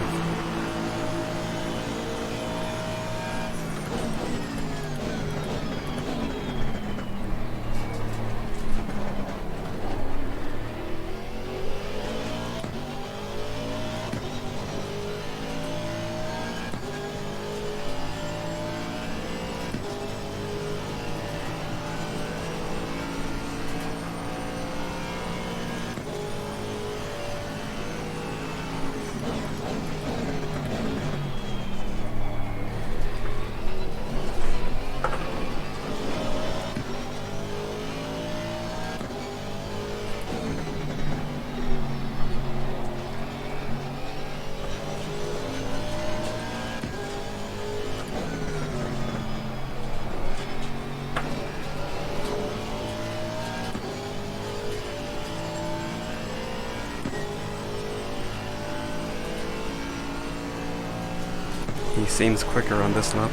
He seems quicker on this lap.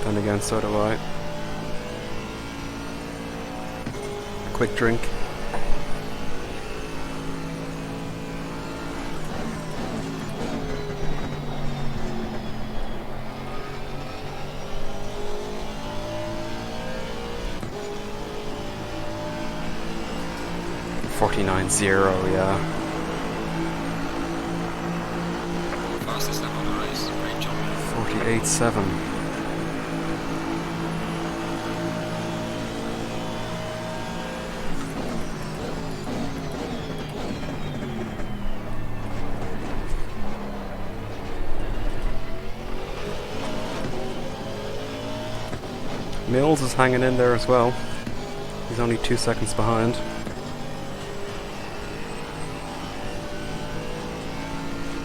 Then again, so do I. Quick drink. .49.0, yeah. Fastest lap of the race. Great job. 48.7. Mills is hanging in there as well. He's only 2 seconds behind.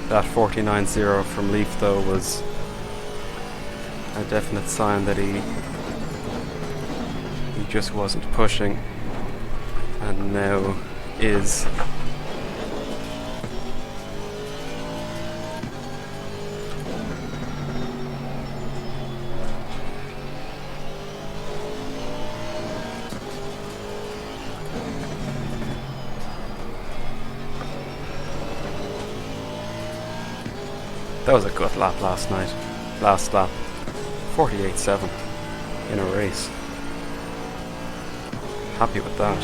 That 49.0 from Leaf though was a definite sign that he just wasn't pushing, and now is. That was a good lap last night. Last lap. 48.7 in a race. Happy with that.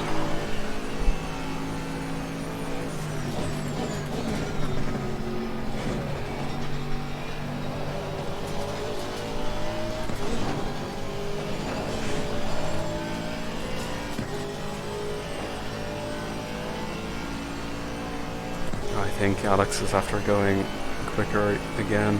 I think Alex is after going quicker again.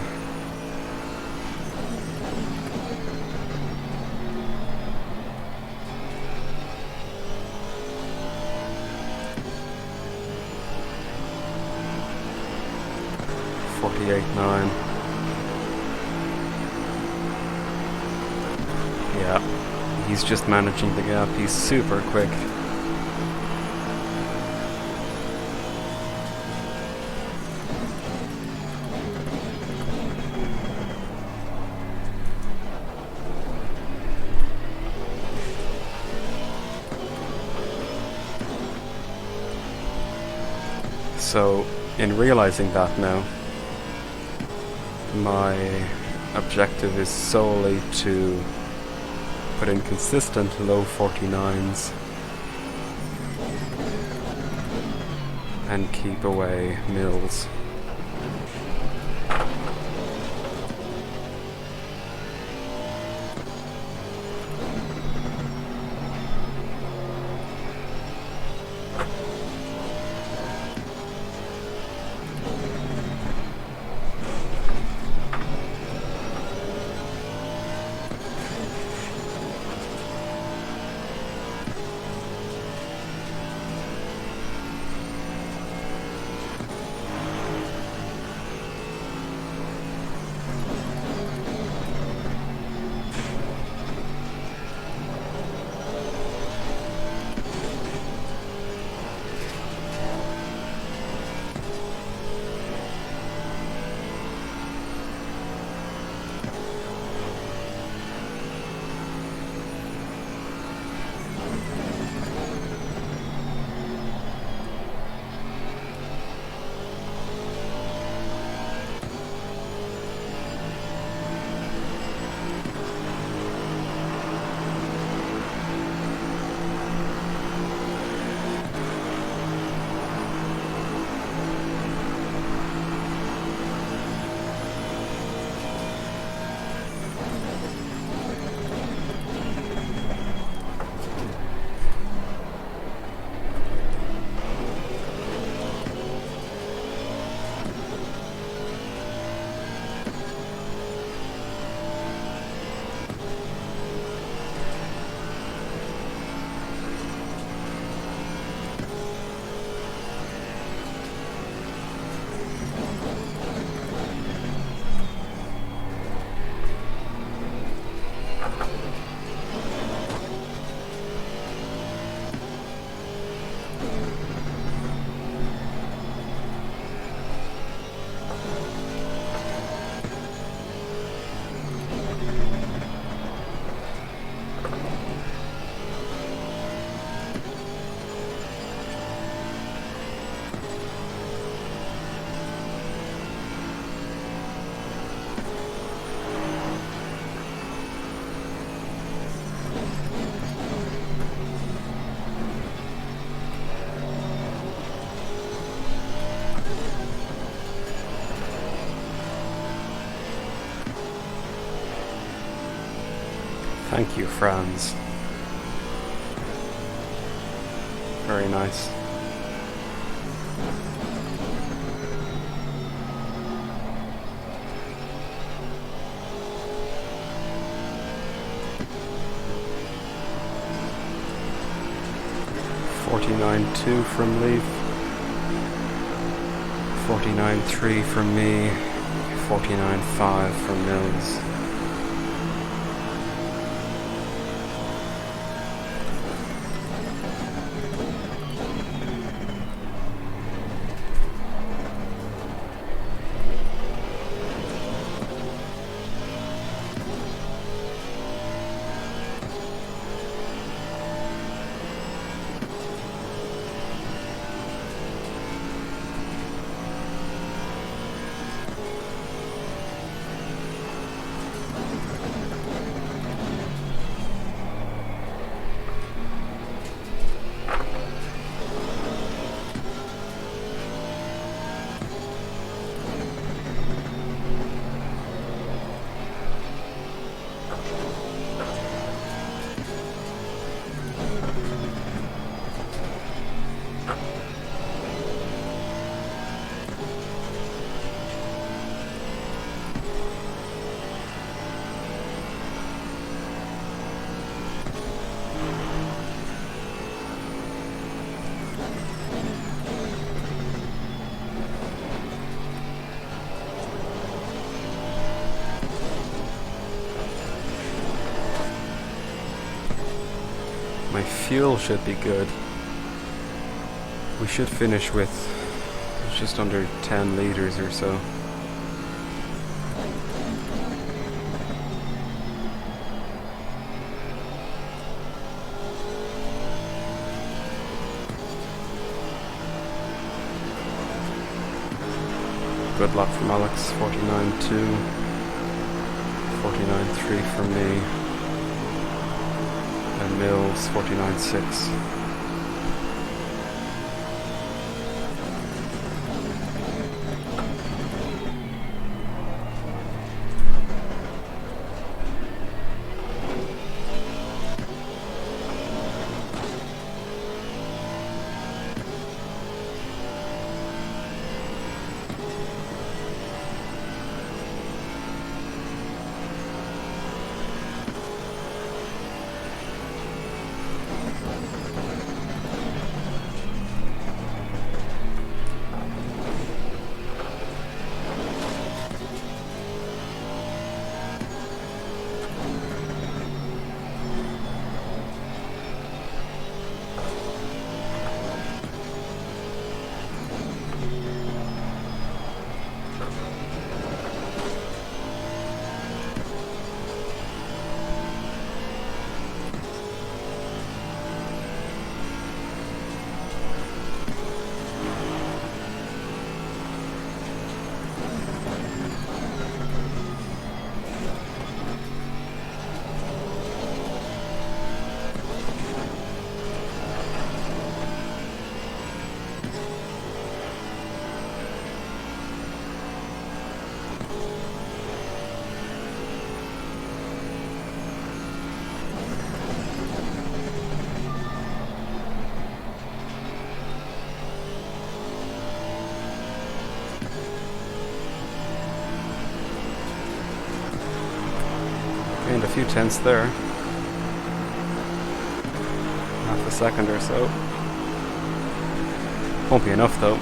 .48.9. Yeah, he's just managing the gap. He's super quick. So, in realizing that now, my objective is solely to put in consistent low 49s and keep away Mills. Thank you, Franz. Very nice. $49.2 from Leaf, 49.3 from me, 49.5 from Mills. My fuel should be good. We should finish with just under 10 litres or so. Good luck from Alex, 49.2, 49.3 from me. And Mills 49.6. Gained a few tenths there. Half a second or so. Won't be enough though.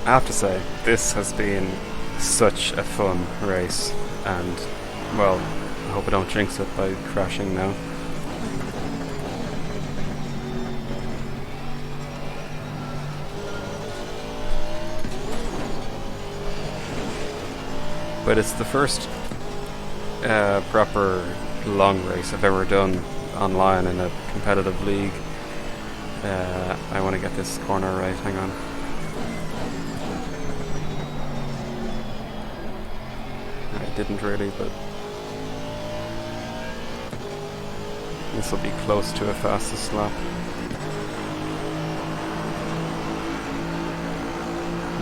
I have to say, this has been such a fun race, and, well, I hope I don't jinx it by crashing now. But it's the first proper long race I've ever done online in a competitive league. I want to get this corner right, hang on. I didn't really, but this will be close to a fastest lap.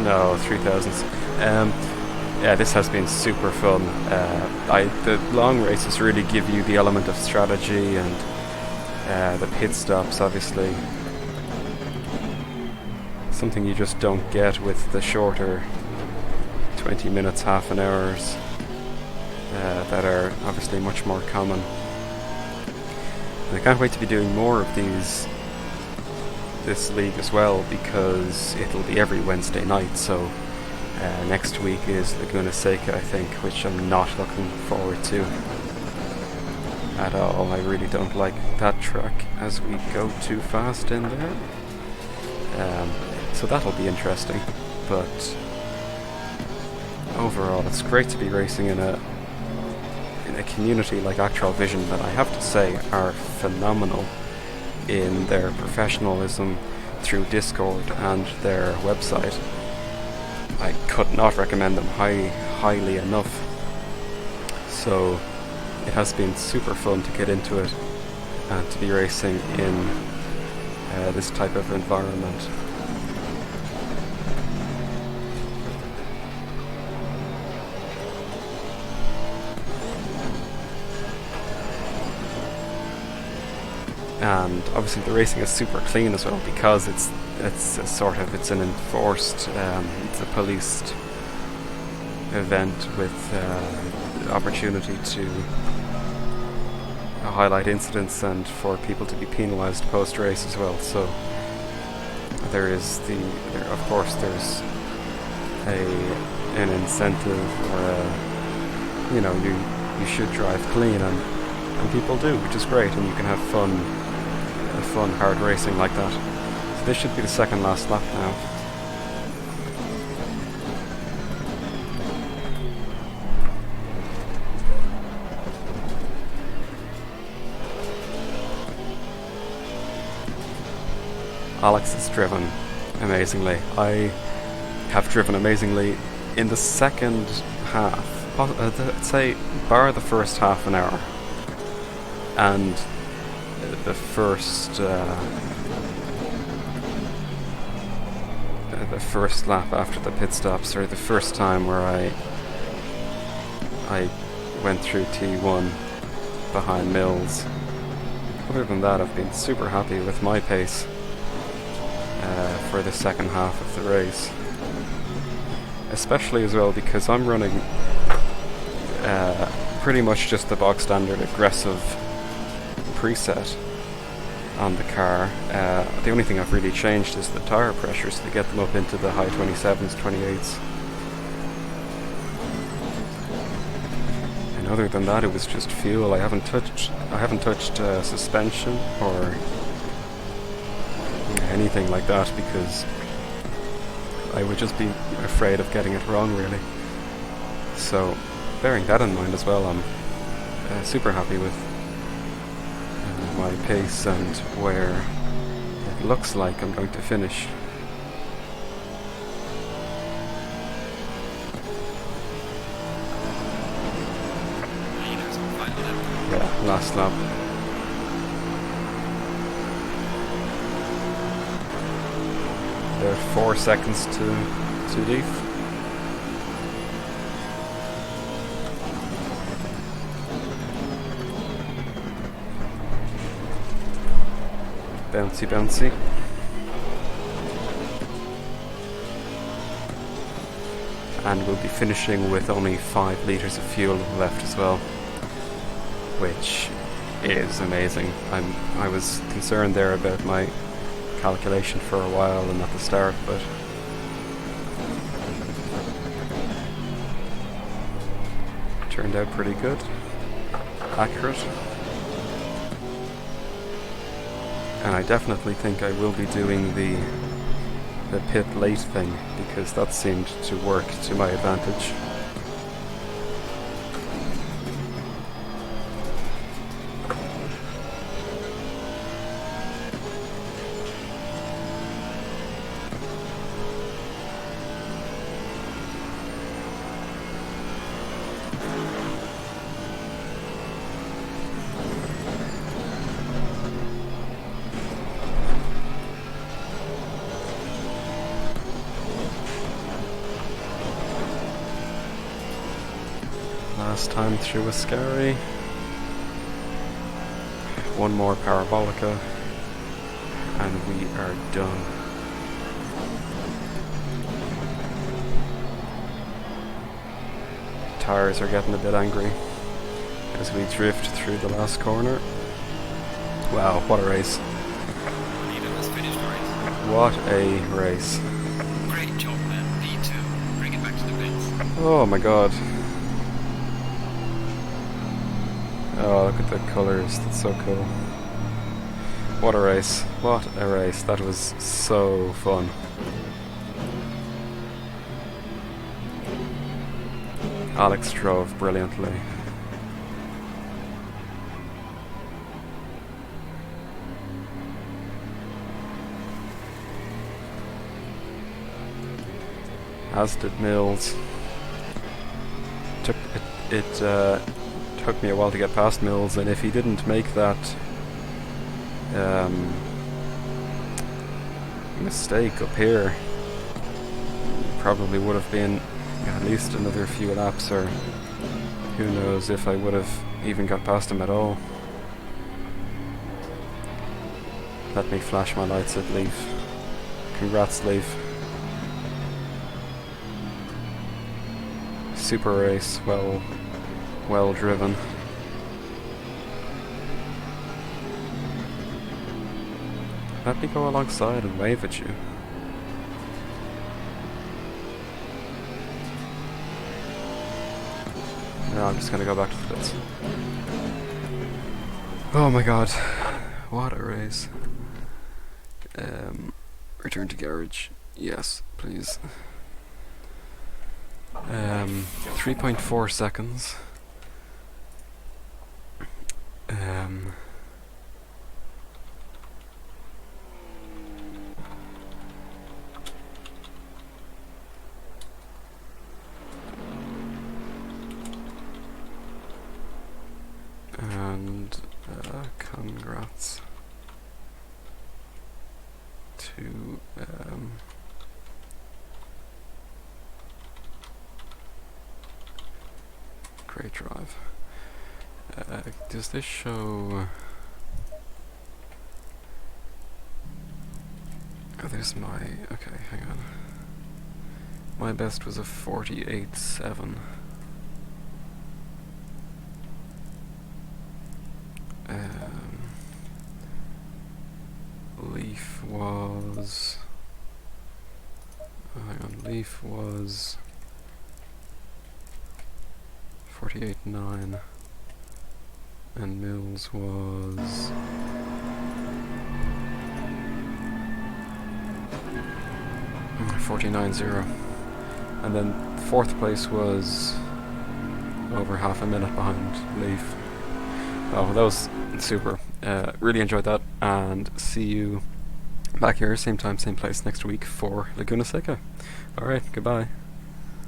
No, 3000s. Yeah, this has been super fun. The long races really give you the element of strategy and the pit stops, obviously. Something you just don't get with the shorter 20 minutes, half an hours that are obviously much more common. And I can't wait to be doing more of this league as well, because it'll be every Wednesday night, so next week is Laguna Seca, I think, which I'm not looking forward to at all. I really don't like that track as we go too fast in there. So that'll be interesting, but overall it's great to be racing in a community like Actrollvision that I have to say are phenomenal in their professionalism through Discord and their website. I could not recommend them highly enough. So it has been super fun to get into it and to be racing in this type of environment. And obviously the racing is super clean as well, because it's an enforced, it's a policed event with opportunity to highlight incidents and for people to be penalised post-race as well. So there's an incentive, or you should drive clean, and people do, which is great, and you can have fun hard racing like that. So this should be the second last lap now. Alex has driven amazingly. I have driven amazingly in the second half, I'd say bar the first half an hour, and the first lap after the pit stops, or the first time where I went through T1 behind Mills. Other than that, I've been super happy with my pace for the second half of the race, especially as well because I'm running pretty much just the bog standard aggressive preset on the car. The only thing I've really changed is the tyre pressures to get them up into the high 27s, 28s. And other than that, it was just fuel. I haven't touched suspension or anything like that, because I would just be afraid of getting it wrong, really. So, bearing that in mind as well, I'm super happy with my pace and where it looks like I'm going to finish. Yeah, last lap. There are 4 seconds to leave. Bouncy, bouncy. And we'll be finishing with only 5 litres of fuel left as well, which is amazing. I was concerned there about my calculation for a while and at the start, but Turned out pretty good. Accurate. And I definitely think I will be doing the pit late thing, because that seemed to work to my advantage. Last time through a scary. One more parabolica and we are done. Tires are getting a bit angry as we drift through the last corner. Wow, what a race. Has finished the race. What a race. Great job, man. P2. Bring it back to the pits. Oh my god. Oh, look at the colours, that's so cool. What a race, what a race, that was so fun. Alex drove brilliantly. As did Mills. Took me a while to get past Mills, and if he didn't make that mistake up here, probably would have been at least another few laps, or who knows if I would have even got past him at all. Let me flash my lights at Leaf. Congrats, Leaf. Super race, well driven. Let me go alongside and wave at you. No, I'm just gonna go back to the pits. Oh my god, what a race. Return to garage. Yes, please. 3.4 seconds. And congrats to great drive. Does this show? Oh, there's my. Okay, hang on. My best was a 48.7. Leaf was. Hang on, Leaf was 48.9, and Mills was 49.0, and then fourth place was over half a minute behind Leaf. Oh, that was super. Really enjoyed that, and see you back here, same time, same place next week for Laguna Seca. Alright, goodbye.